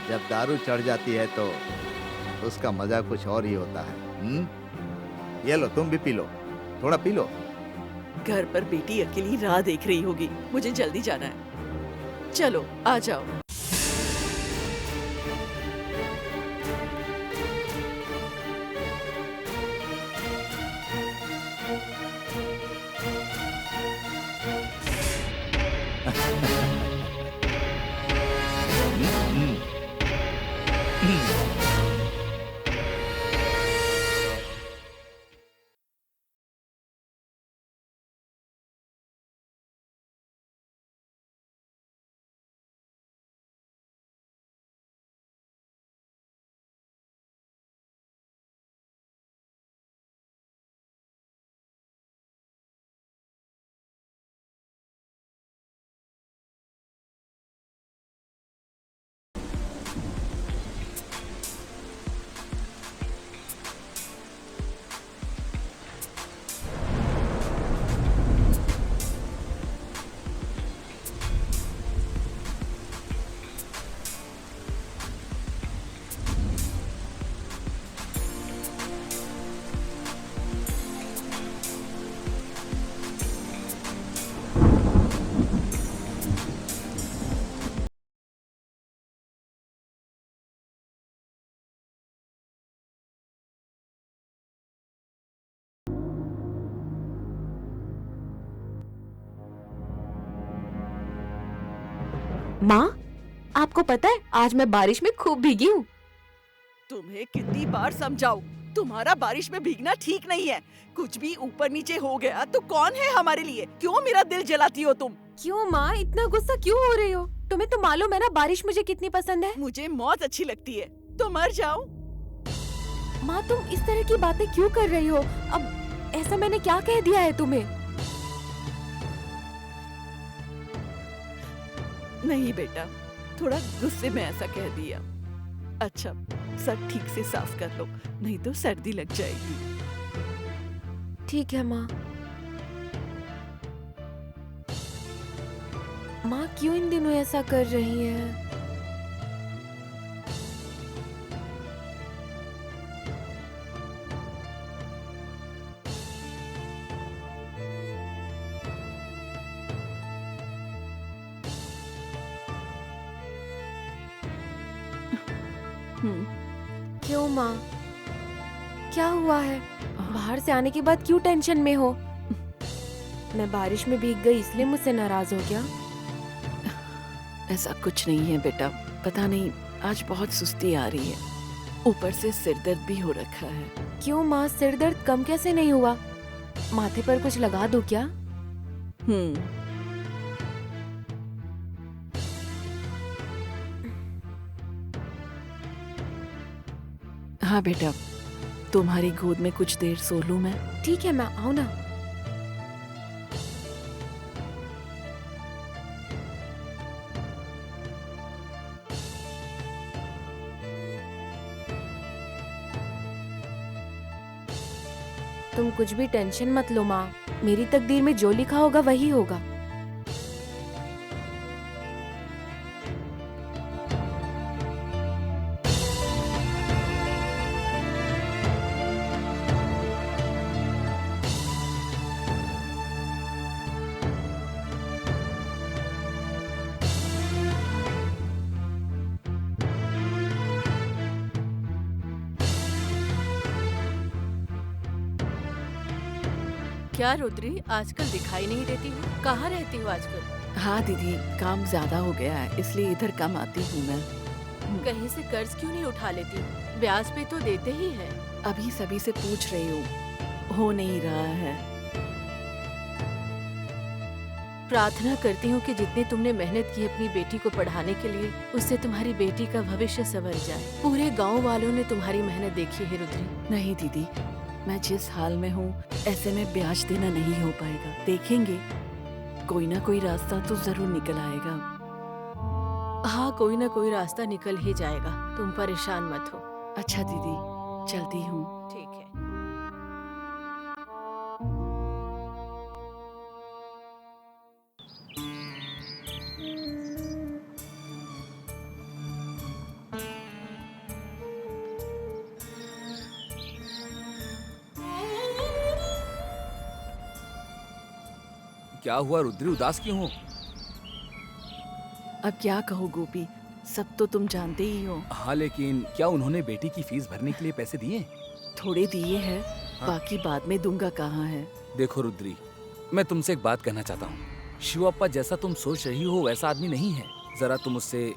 S3: जब दारू चढ़ जाती है तो उसका मजा कुछ और ही होता है। ये लो, तुम भी पी लो, थोड़ा पी लो।
S2: घर पर बेटी अकेली राह देख रही होगी, मुझे जल्दी जाना है। चलो आ जाओ।
S5: माँ, आपको पता है आज मैं बारिश में खूब भीगी हूँ।
S2: तुम्हें कितनी बार समझाऊं, तुम्हारा बारिश में भीगना ठीक नहीं है। कुछ भी ऊपर नीचे हो गया तो कौन है हमारे लिए? क्यों मेरा दिल जलाती हो तुम?
S5: क्यों माँ, इतना गुस्सा क्यों हो रही हो? तुम्हें तो मालूम है ना बारिश मुझे कितनी पसंद है।
S2: मुझे मौत अच्छी लगती है, तो मर जाओ।
S5: माँ, तुम इस तरह की बातें क्यों कर रही हो? अब ऐसा मैंने क्या कह दिया है तुम्हें?
S2: नहीं बेटा, थोड़ा गुस्से में ऐसा कह दिया। अच्छा, सर ठीक से साफ कर लो, नहीं तो सर्दी लग जाएगी।
S5: ठीक है माँ। माँ क्यों इन दिनों ऐसा कर रही है? क्यों माँ, क्या हुआ है? बाहर से आने के बाद क्यों टेंशन में हो? मैं बारिश में भीग गई इसलिए मुझसे नाराज हो गया?
S2: ऐसा कुछ नहीं है बेटा, पता नहीं आज बहुत सुस्ती आ रही है, ऊपर से सिर दर्द भी हो रखा है।
S5: क्यों माँ, सिर दर्द कम कैसे नहीं हुआ? माथे पर कुछ लगा दूं क्या?
S2: हाँ बेटा, तुम्हारी गोद में कुछ देर सो लूं मैं?
S5: ठीक है, मैं आऊं ना? तुम कुछ भी टेंशन मत लो माँ, मेरी तकदीर में जो लिखा होगा वही होगा।
S6: क्या रुद्री, आजकल दिखाई नहीं देती हो? कहाँ रहती हो आजकल?
S2: हाँ दीदी, काम ज्यादा हो गया है इसलिए इधर कम आती हूँ मैं।
S6: कहीं से कर्ज क्यों नहीं उठा लेती? ब्याज पे तो देते ही है।
S2: अभी सभी से पूछ रही हूँ, हो नहीं रहा है।
S6: प्रार्थना करती हूँ कि जितनी तुमने मेहनत की अपनी बेटी को पढ़ाने के लिए, उससे तुम्हारी बेटी का भविष्य संवर जाए। पूरे गांव वालों ने तुम्हारी मेहनत देखी है रुद्री।
S2: नहीं दीदी, मैं जिस हाल में हूँ ऐसे में ब्याज देना नहीं हो पाएगा। देखेंगे, कोई ना कोई रास्ता तो जरूर निकल आएगा।
S6: हाँ, कोई ना कोई रास्ता निकल ही जाएगा, तुम परेशान मत हो।
S2: अच्छा दीदी, चलती हूँ।
S6: ठीक है।
S9: क्या हुआ रुद्री, उदास क्यों हो?
S2: अब क्या कहो गोपी, सब तो तुम जानते ही हो।
S9: हाँ, लेकिन क्या उन्होंने बेटी की फीस भरने के लिए पैसे दिए?
S2: थोड़े दिए हैं,
S9: हाँ।
S2: बाकी बाद में दूंगा। कहाँ है?
S9: देखो रुद्री, मैं तुमसे एक बात कहना चाहता हूँ। शिवप्पा जैसा तुम सोच रही हो वैसा आदमी नहीं है। जरा तुम उससे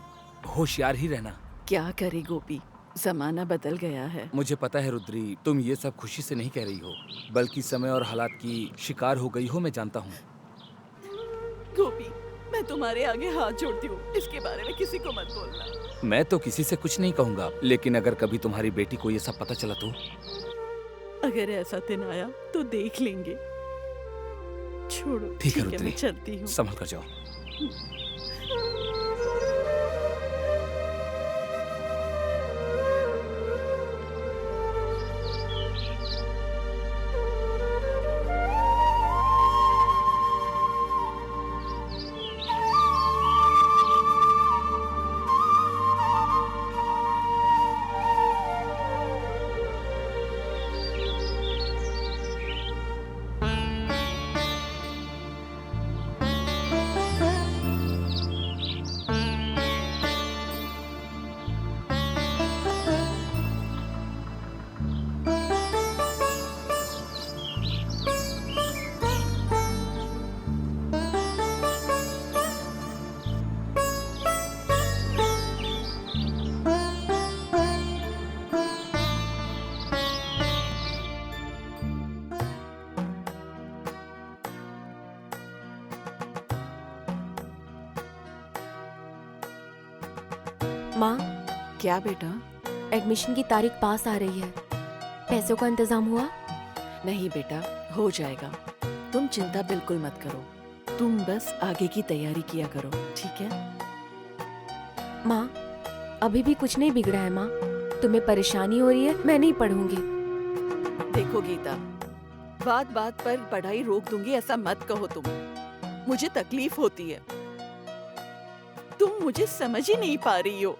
S9: होशियार ही रहना।
S2: क्या करे गोपी, जमाना बदल गया है।
S9: मुझे पता है रुद्री, तुम ये सब खुशी से नहीं कह रही हो, बल्कि समय और हालात की शिकार हो गई हो। मैं जानता हूँ।
S2: गोपी, मैं तुम्हारे आगे हाथ जोड़ती हूँ, इसके बारे में किसी को मत बोलना।
S9: मैं तो किसी से कुछ नहीं कहूँगा, लेकिन अगर कभी तुम्हारी बेटी को ये सब पता चला तो?
S2: अगर ऐसा दिन आया तो देख लेंगे। छोड़ो,
S9: ठीक है
S2: मैं
S9: रुद्री,
S2: चलती हूँ।
S9: संभल कर जाओ।
S5: माँ,
S2: क्या बेटा?
S5: एडमिशन की तारीख पास आ रही है, पैसों का इंतजाम हुआ?
S2: नहीं बेटा, हो जाएगा। तुम चिंता बिल्कुल मत करो, तुम बस आगे की तैयारी किया करो, ठीक है?
S5: माँ, अभी भी कुछ नहीं बिगड़ा है माँ। तुम्हें परेशानी हो रही है, मैं नहीं पढ़ूंगी।
S2: देखो गीता, बात बात पर पढ़ाई रोक दूंगी ऐसा मत कहो तुम। मुझे तकलीफ होती है, तुम मुझे समझ ही नहीं पा रही हो।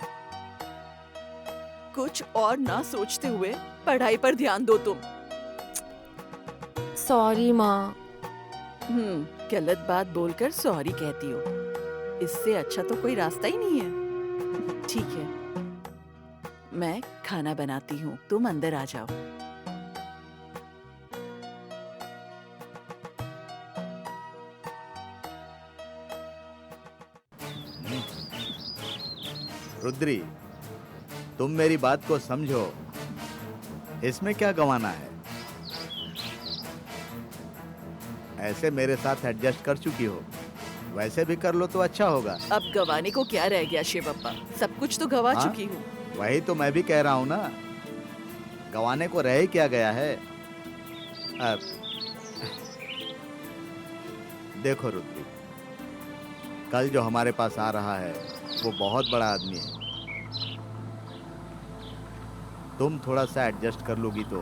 S2: कुछ और ना सोचते हुए पढ़ाई पर ध्यान दो तुम।
S5: सॉरी माँ।
S2: गलत बात बोलकर सॉरी कहती हो, इससे अच्छा तो कोई रास्ता ही नहीं है। ठीक है, मैं खाना बनाती हूँ, तुम अंदर आ जाओ।
S3: रुद्री, तुम मेरी बात को समझो, इसमें क्या गंवाना है? ऐसे मेरे साथ एडजस्ट कर चुकी हो, वैसे भी कर लो तो अच्छा होगा।
S2: अब गवाने को क्या रह गया शिवप्पा, सब कुछ तो गवा
S3: हाँ?
S2: चुकी हूँ।
S3: वही तो मैं भी कह रहा हूँ ना, गंवाने को रह ही क्या गया है। अब देखो रुद्री, कल जो हमारे पास आ रहा है वो बहुत बड़ा आदमी है। तुम थोड़ा सा एडजस्ट कर लोगी तो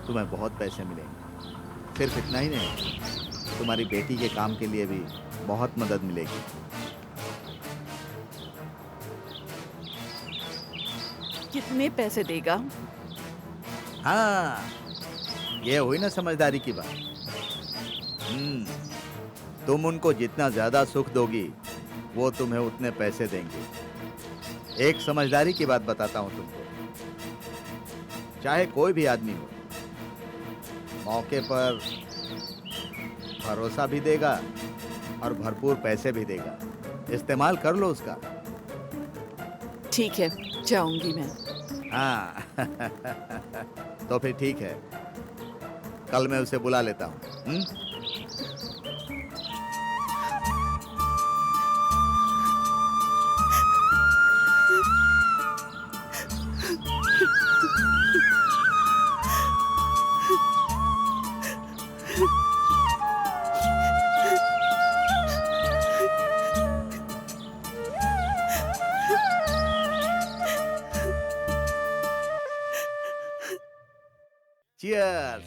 S3: तुम्हें बहुत पैसे मिलेंगे। सिर्फ इतना ही नहीं, तुम्हारी बेटी के काम के लिए भी बहुत मदद मिलेगी।
S2: कितने पैसे देगा?
S3: हाँ, ये हुई ना समझदारी की बात। तुम उनको जितना ज्यादा सुख दोगी, वो तुम्हें उतने पैसे देंगे। एक समझदारी की बात बताता हूं तुमको, चाहे कोई भी आदमी हो, मौके पर भरोसा भी देगा और भरपूर पैसे भी देगा। इस्तेमाल कर लो उसका।
S2: ठीक है, जाऊंगी मैं।
S3: हाँ तो फिर ठीक है, कल मैं उसे बुला लेता हूँ। Cheers.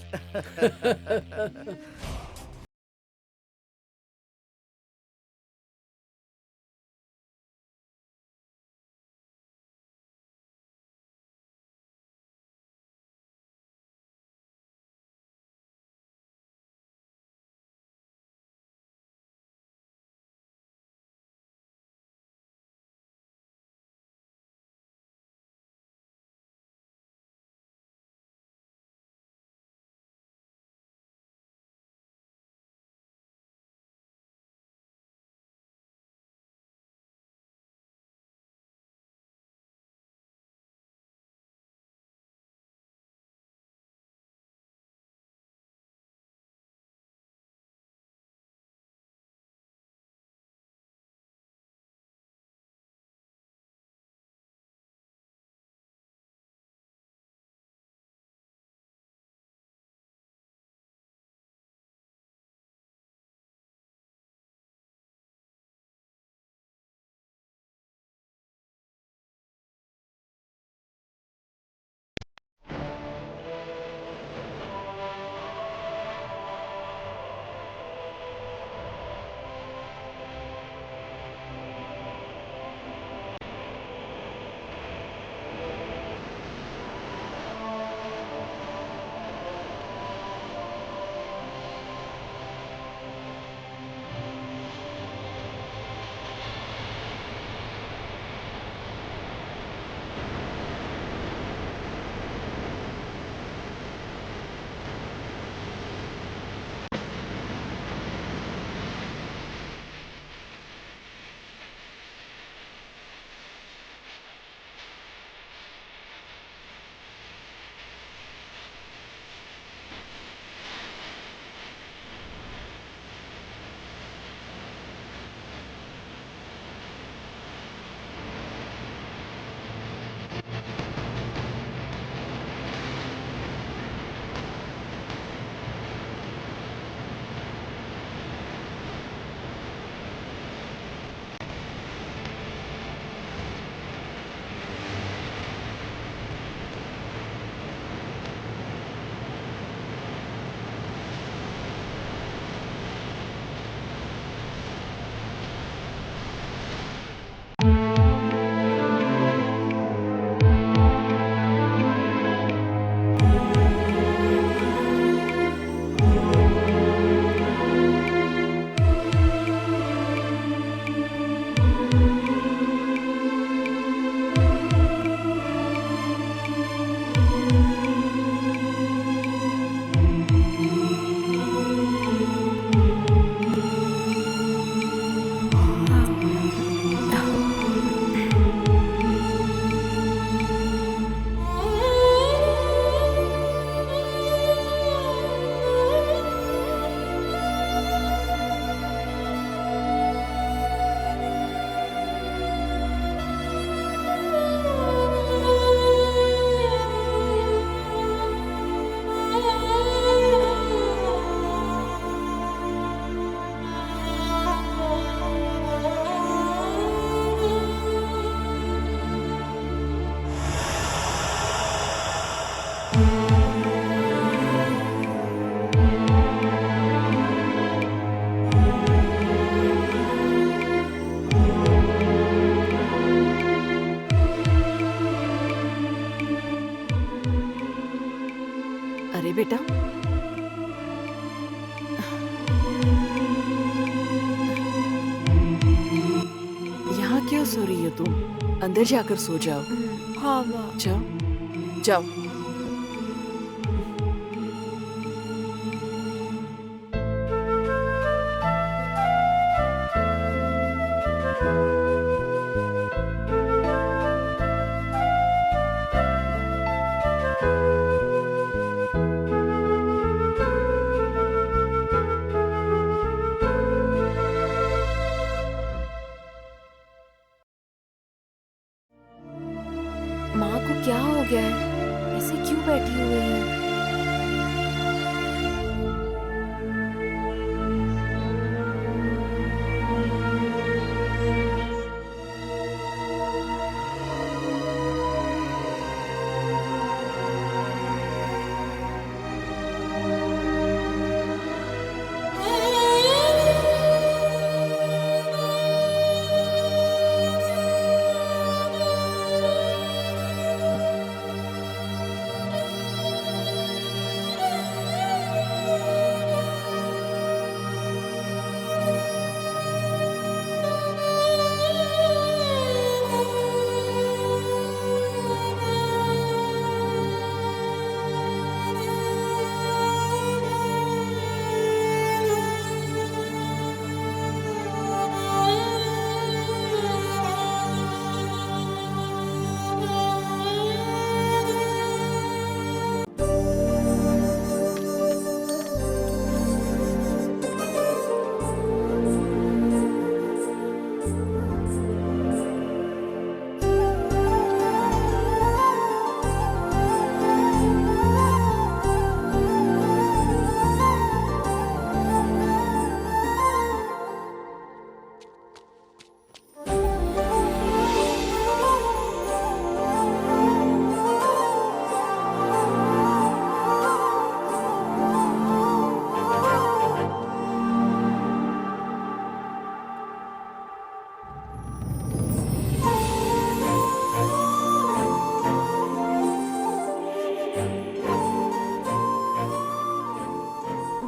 S2: अरे बेटा, यहाँ क्यों सो रही हो तुम? अंदर जाकर सो जाओ।
S5: हाँ माँ।
S2: जाओ जाओ।
S5: माँ को क्या हो गया है?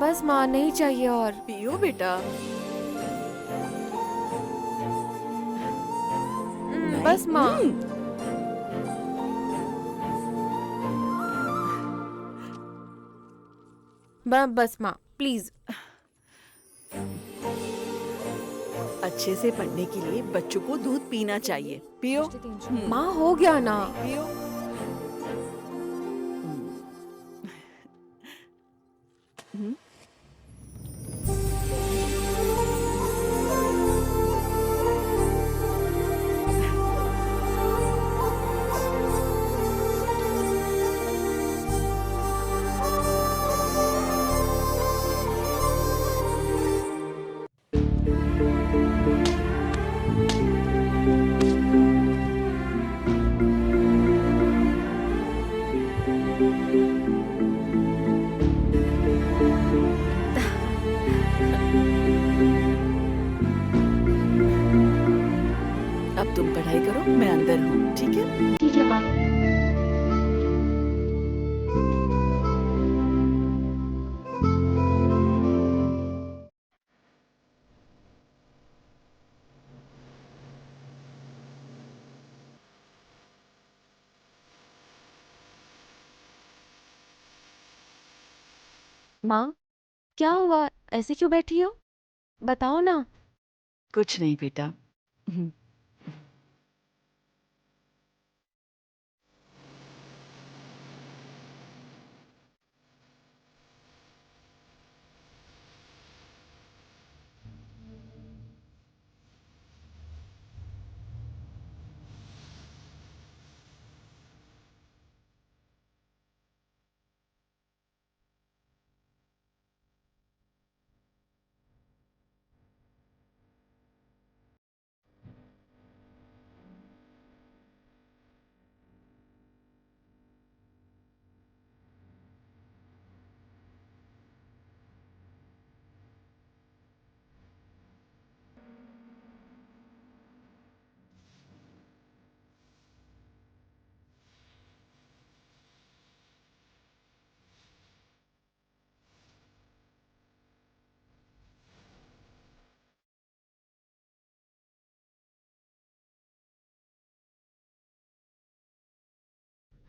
S5: बस माँ, नहीं चाहिए और।
S2: पियो बेटा।
S5: बस माँ। बस माँ, प्लीज।
S2: अच्छे से पढ़ने के लिए बच्चों को दूध पीना चाहिए। पियो।
S5: माँ, हो गया ना।
S2: पियो। अब तुम पढ़ाई करो, मैं अंदर हूँ, ठीक है?
S5: ठीक है माँ। माँ, क्या हुआ? ऐसे क्यों बैठी हो? बताओ ना।
S2: कुछ नहीं बेटा।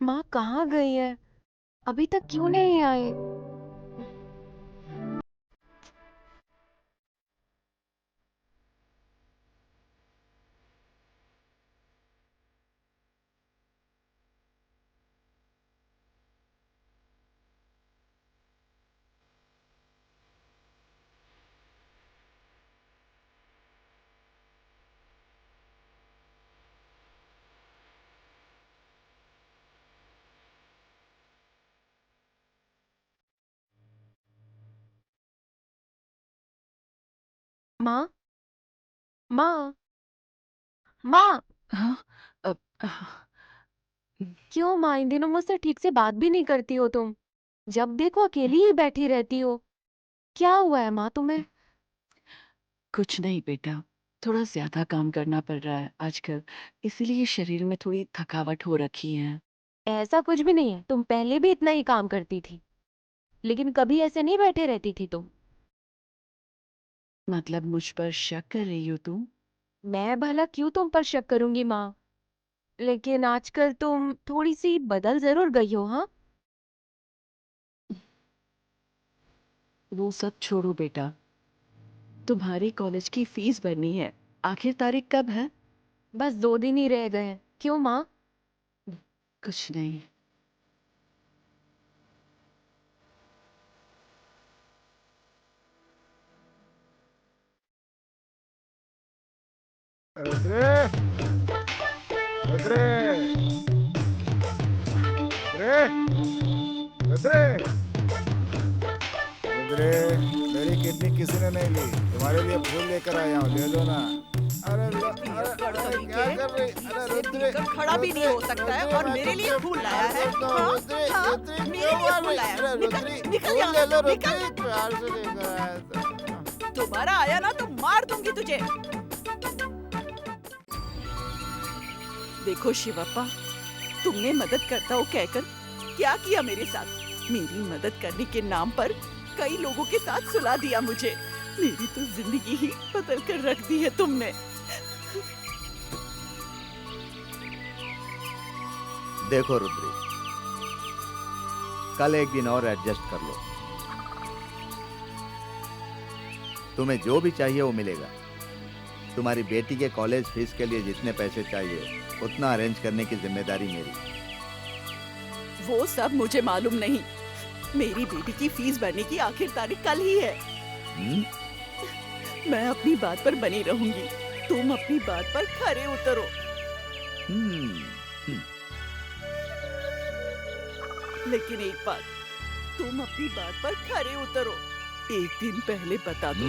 S5: माँ कहाँ गई है? अभी तक क्यों नहीं आए? माँ, माँ, माँ।
S2: हाँ। अब
S5: क्यों माँ, इन दिनों मुझसे ठीक से बात भी नहीं करती हो तुम? जब देखो अकेली ही बैठी रहती हो। क्या हुआ है माँ तुम्हें?
S2: कुछ नहीं बेटा, थोड़ा ज्यादा काम करना पड़ रहा है आजकल, इसीलिए शरीर में थोड़ी थकावट हो रखी है।
S5: ऐसा कुछ भी नहीं है, तुम पहले भी इतना ही काम करती थी, लेकिन कभी ऐसे नहीं बैठे रहती थी तुम।
S2: मतलब मुझ पर शक कर रही हो तुम?
S5: मैं भला क्यों तुम पर शक करूंगी माँ, लेकिन आजकल तुम थोड़ी सी बदल जरूर गई हो। हाँ,
S2: वो सब छोड़ो बेटा, तुम्हारी कॉलेज की फीस भरनी है, आखिर तारीख कब है?
S5: बस 2 दिन ही रह गए हैं। क्यों माँ?
S2: कुछ नहीं।
S4: रुद्रे, रुद्रे, रुद्रे, रुद्रे, रुद्रे, मेरी किडनी किसी ने नहीं ली, तुम्हारे लिए फूल लेकर आया हूँ, ले लो ना। अरे क्या कर रही? अरे रुद्रे,
S2: खड़ा भी नहीं हो सकता है और मेरे लिए फूल लाया है।
S4: रुद्रे, रुद्रे, मेरे लिए फूल लाया है। रुद्रे, फूल ले लो रुद्रे, प्यार से लेकर आया था।
S2: दोबारा आया ना तो मार दूंगी तुझे। देखो शिवप्पा, तुमने मदद करता हो कहकर क्या किया मेरे साथ? मेरी मदद करने के नाम पर कई लोगों के साथ सुला दिया मुझे। मेरी तो जिंदगी ही बदल कर रख दी है तुमने।
S3: देखो रुद्री, कल एक दिन और एडजस्ट कर लो। तुम्हें जो भी चाहिए वो मिलेगा। तुम्हारी बेटी के कॉलेज फीस के लिए जितने पैसे चाहिए उतना अरेंज करने की जिम्मेदारी मेरी।
S2: वो सब मुझे मालूम नहीं। मेरी बेटी की फीस भरने की आखिर तारीख कल ही है। मैं अपनी बात पर बनी रहूंगी, तुम अपनी बात पर खरे उतरो। लेकिन एक बात, तुम अपनी बात पर खरे उतरो। एक दिन पहले बता दो।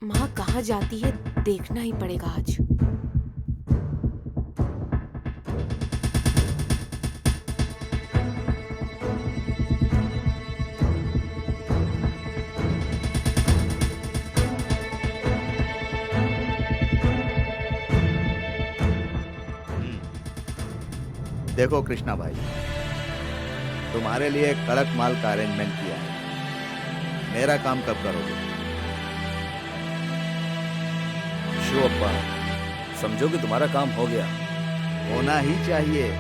S5: माँ कहाँ जाती है देखना ही पड़ेगा आज।
S3: देखो कृष्णा भाई, तुम्हारे लिए एक कड़क माल का अरेंजमेंट किया है। मेरा काम कब करोगे?
S9: शिवप्पा, समझो कि तुम्हारा काम हो गया।
S3: होना ही चाहिए।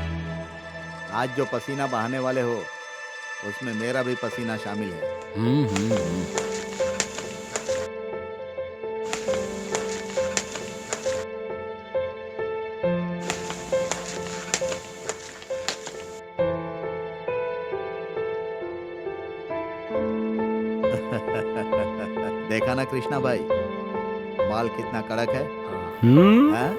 S3: आज जो पसीना बहाने वाले हो उसमें मेरा भी पसीना शामिल है। देखा ना कृष्णा भाई, माल कितना कड़क है। हाँ?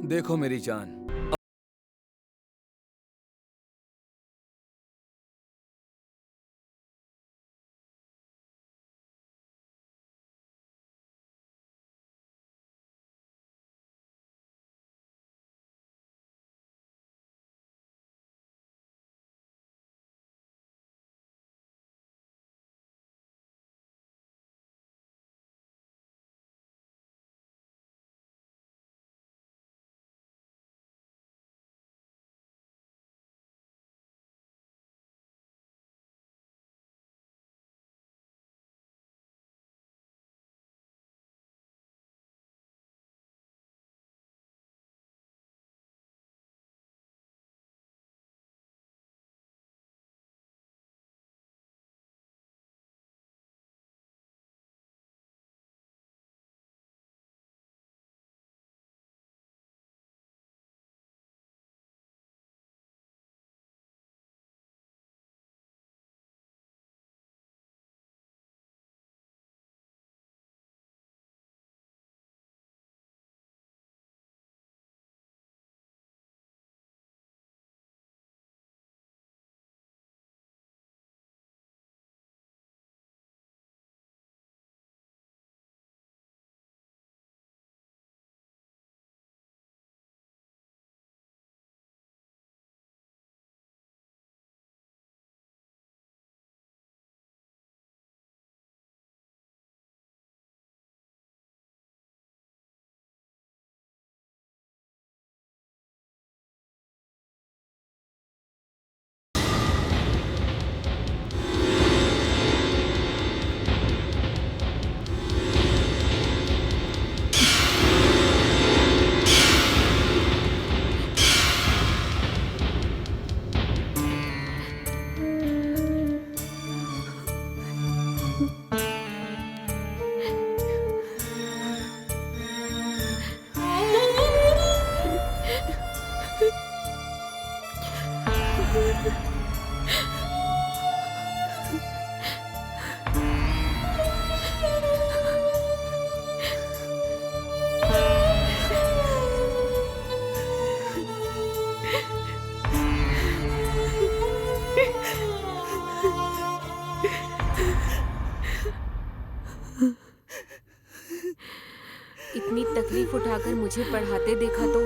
S9: देखो मेरी जान,
S5: इतनी तकलीफ उठाकर मुझे पढ़ाते देखा तो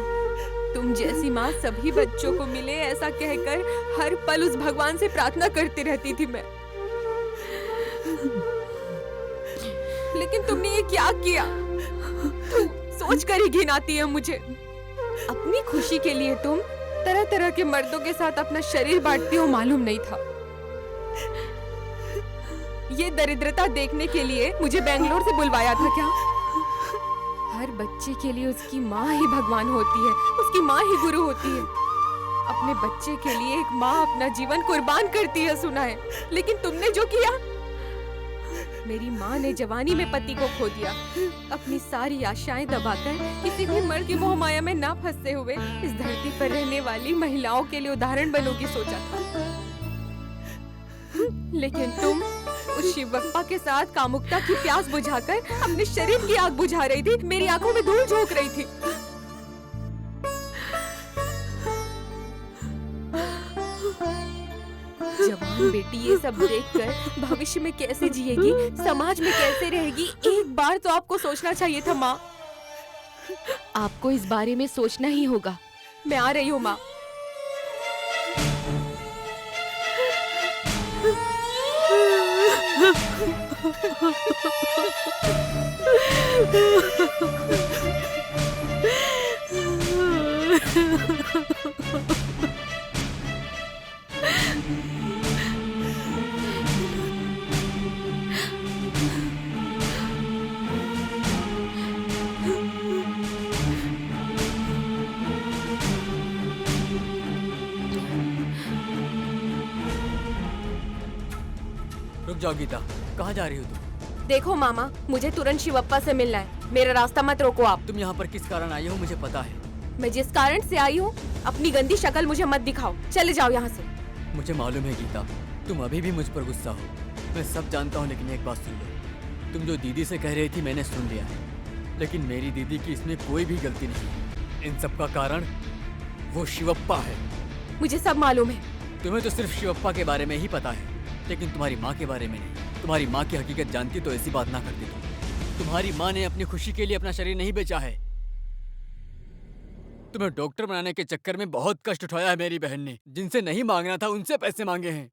S5: तुम जैसी माँ सभी बच्चों को मिले ऐसा कहकर हर पल उस भगवान से प्रार्थना करती रहती थी मैं। लेकिन तुमने ये क्या किया? तुम सोच कर ही घिन आती है मुझे। अपनी खुशी के लिए तुम तरह तरह के मर्दों के साथ अपना शरीर बांटती हो, मालूम नहीं था। ये दरिद्रता देखने के लिए मुझे बेंगलोर से बुलवाया था क्या? हर बच्चे के लिए उसकी माँ ही भगवान होती है, उसकी माँ ही गुरु होती है। अपने बच्चे के लिए एक माँ अपना जीवन कुर्बान करती है, सुना है। लेकिन तुमने जो किया, मेरी माँ ने जवानी में पति को खो दिया। अपनी सारी आशाएं दबाकर किसी भी मर्द की मोह माया में ना फंसते हुए इस धरती पर रहने वाली महिलाओं के लिए उदाहरण बनोगी सोचा था। लेकिन तुम उस शिवप्पा के साथ कामुकता की प्यास बुझाकर अपने शरीर की आग बुझा रही थी, मेरी आंखों में धूल झोंक रही थी। जवान बेटी ये सब देखकर भविष्य में कैसे जिएगी, समाज में कैसे रहेगी, एक बार तो आपको सोचना चाहिए था माँ। आपको इस बारे में सोचना ही होगा। मैं आ रही हूँ माँ।
S1: रुक जाओ गीता, कहाँ जा रही हो तुम?
S5: देखो मामा, मुझे तुरंत शिवप्पा से मिलना है। मेरा रास्ता मत रोको आप।
S1: तुम यहाँ पर किस कारण आई हो मुझे पता है।
S5: मैं जिस कारण से आई हूँ, अपनी गंदी शक्ल मुझे मत दिखाओ। चले जाओ यहाँ से।
S1: मुझे मालूम है गीता, तुम अभी भी मुझ पर गुस्सा हो। मैं सब जानता हूँ, लेकिन एक बात सुन लो। तुम जो दीदी से कह रही थी मैंने सुन लिया है, लेकिन मेरी दीदी की इसमें कोई भी गलती नहीं। इन सब का कारण वो शिवप्पा है।
S5: मुझे सब मालूम है।
S1: तुम्हें तो सिर्फ शिवप्पा के बारे में ही पता है, लेकिन तुम्हारी माँ के बारे में नहीं। तुम्हारी माँ की हकीकत जानती तो ऐसी बात ना करती तुम। तुम्हारी माँ ने अपनी खुशी के लिए अपना शरीर नहीं बेचा है। तुम्हें डॉक्टर बनाने के चक्कर में बहुत कष्ट उठाया है मेरी बहन ने। जिनसे नहीं मांगना था उनसे पैसे मांगे हैं।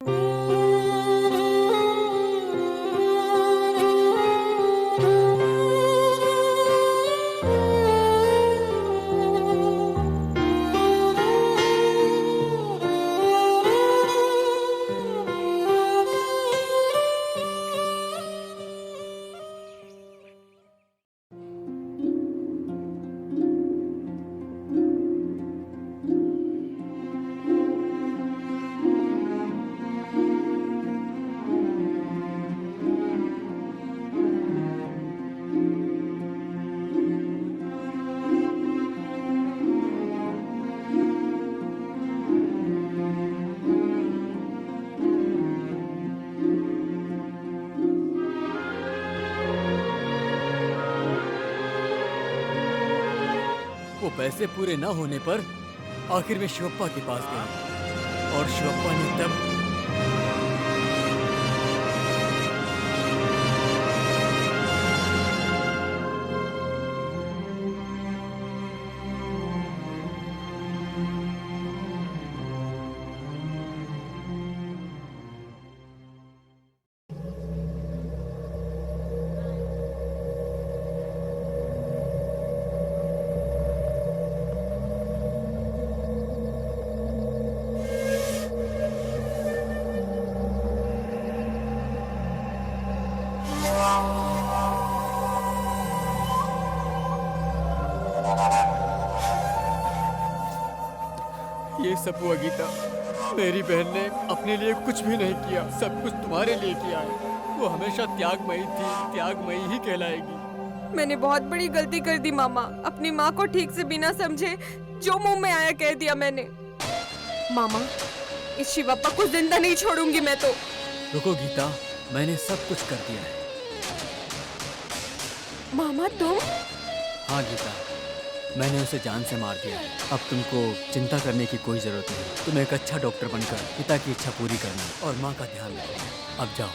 S1: वो पैसे पूरे न होने पर आखिर में शिवप्पा के पास गए और शिवप्पा ने तब ये सब हुआ गीता। मेरी बहन ने अपने लिए कुछ भी नहीं किया, सब कुछ तुम्हारे लिए किया है। वो हमेशा त्यागमयी थी, त्यागमयी ही कहलाएगी।
S5: मैंने बहुत बड़ी गलती कर दी मामा। अपनी माँ को ठीक से बिना समझे जो मुंह में आया कह दिया मैंने। मामा, इस शिवप्पा को जिंदा नहीं छोड़ूंगी मैं तो।
S1: रुको गीता, मैंने सब कुछ कर दिया है।
S5: मामा तुम?
S1: हाँ गीता, मैंने उसे जान से मार दिया है। अब तुमको चिंता करने की कोई जरूरत नहीं। तुम एक अच्छा डॉक्टर बनकर पिता की इच्छा पूरी करना और माँ का ध्यान रखना। अब जाओ।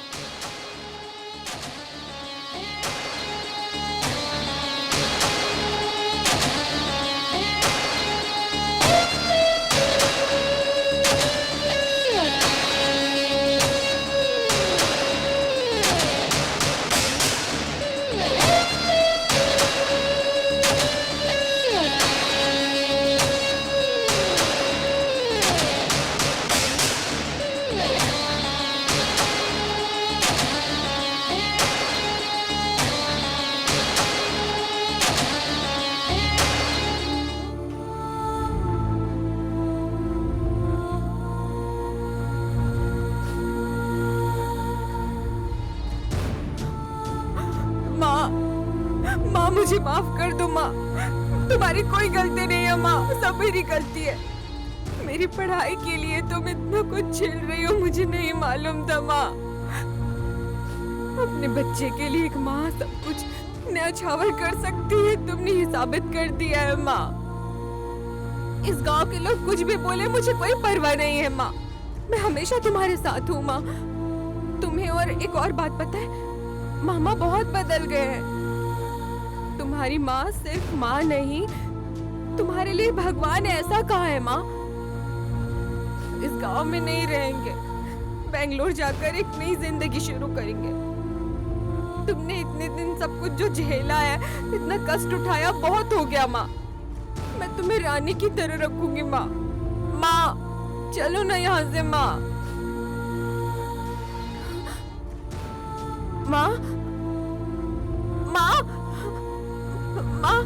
S5: माँ मुझे माफ कर दो माँ, तुम्हारी कोई गलती नहीं है माँ, सब मेरी गलती है। मेरी पढ़ाई के लिए तुम इतना कुछ झेल रही हो मुझे नहीं मालूम था माँ। अपने बच्चे के लिए एक माँ सब कुछ न्यौछावर कर सकती है, तुमने ये साबित कर दिया है माँ। इस गांव के लोग कुछ भी बोले मुझे कोई परवाह नहीं है माँ, मैं हमेशा तुम्हारे साथ हूँ माँ। तुम्हें और एक और बात पता है, मामा बहुत बदल गए हैं। तुम्हारी माँ सिर्फ माँ नहीं, तुम्हारे लिए भगवान ऐसा कहा है माँ। इस गांव में नहीं रहेंगे, बेंगलोर जाकर एक नई जिंदगी शुरू करेंगे। तुमने इतने दिन सब कुछ जो झेला है, इतना कष्ट उठाया, बहुत हो गया माँ। मैं तुम्हें रानी की तरह रखूंगी माँ। माँ चलो ना यहाँ से माँ। माँ माँ माँ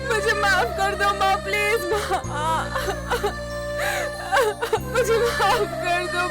S5: मुझे माफ कर दो माँ, प्लीज माँ। मुझे माफ कर दो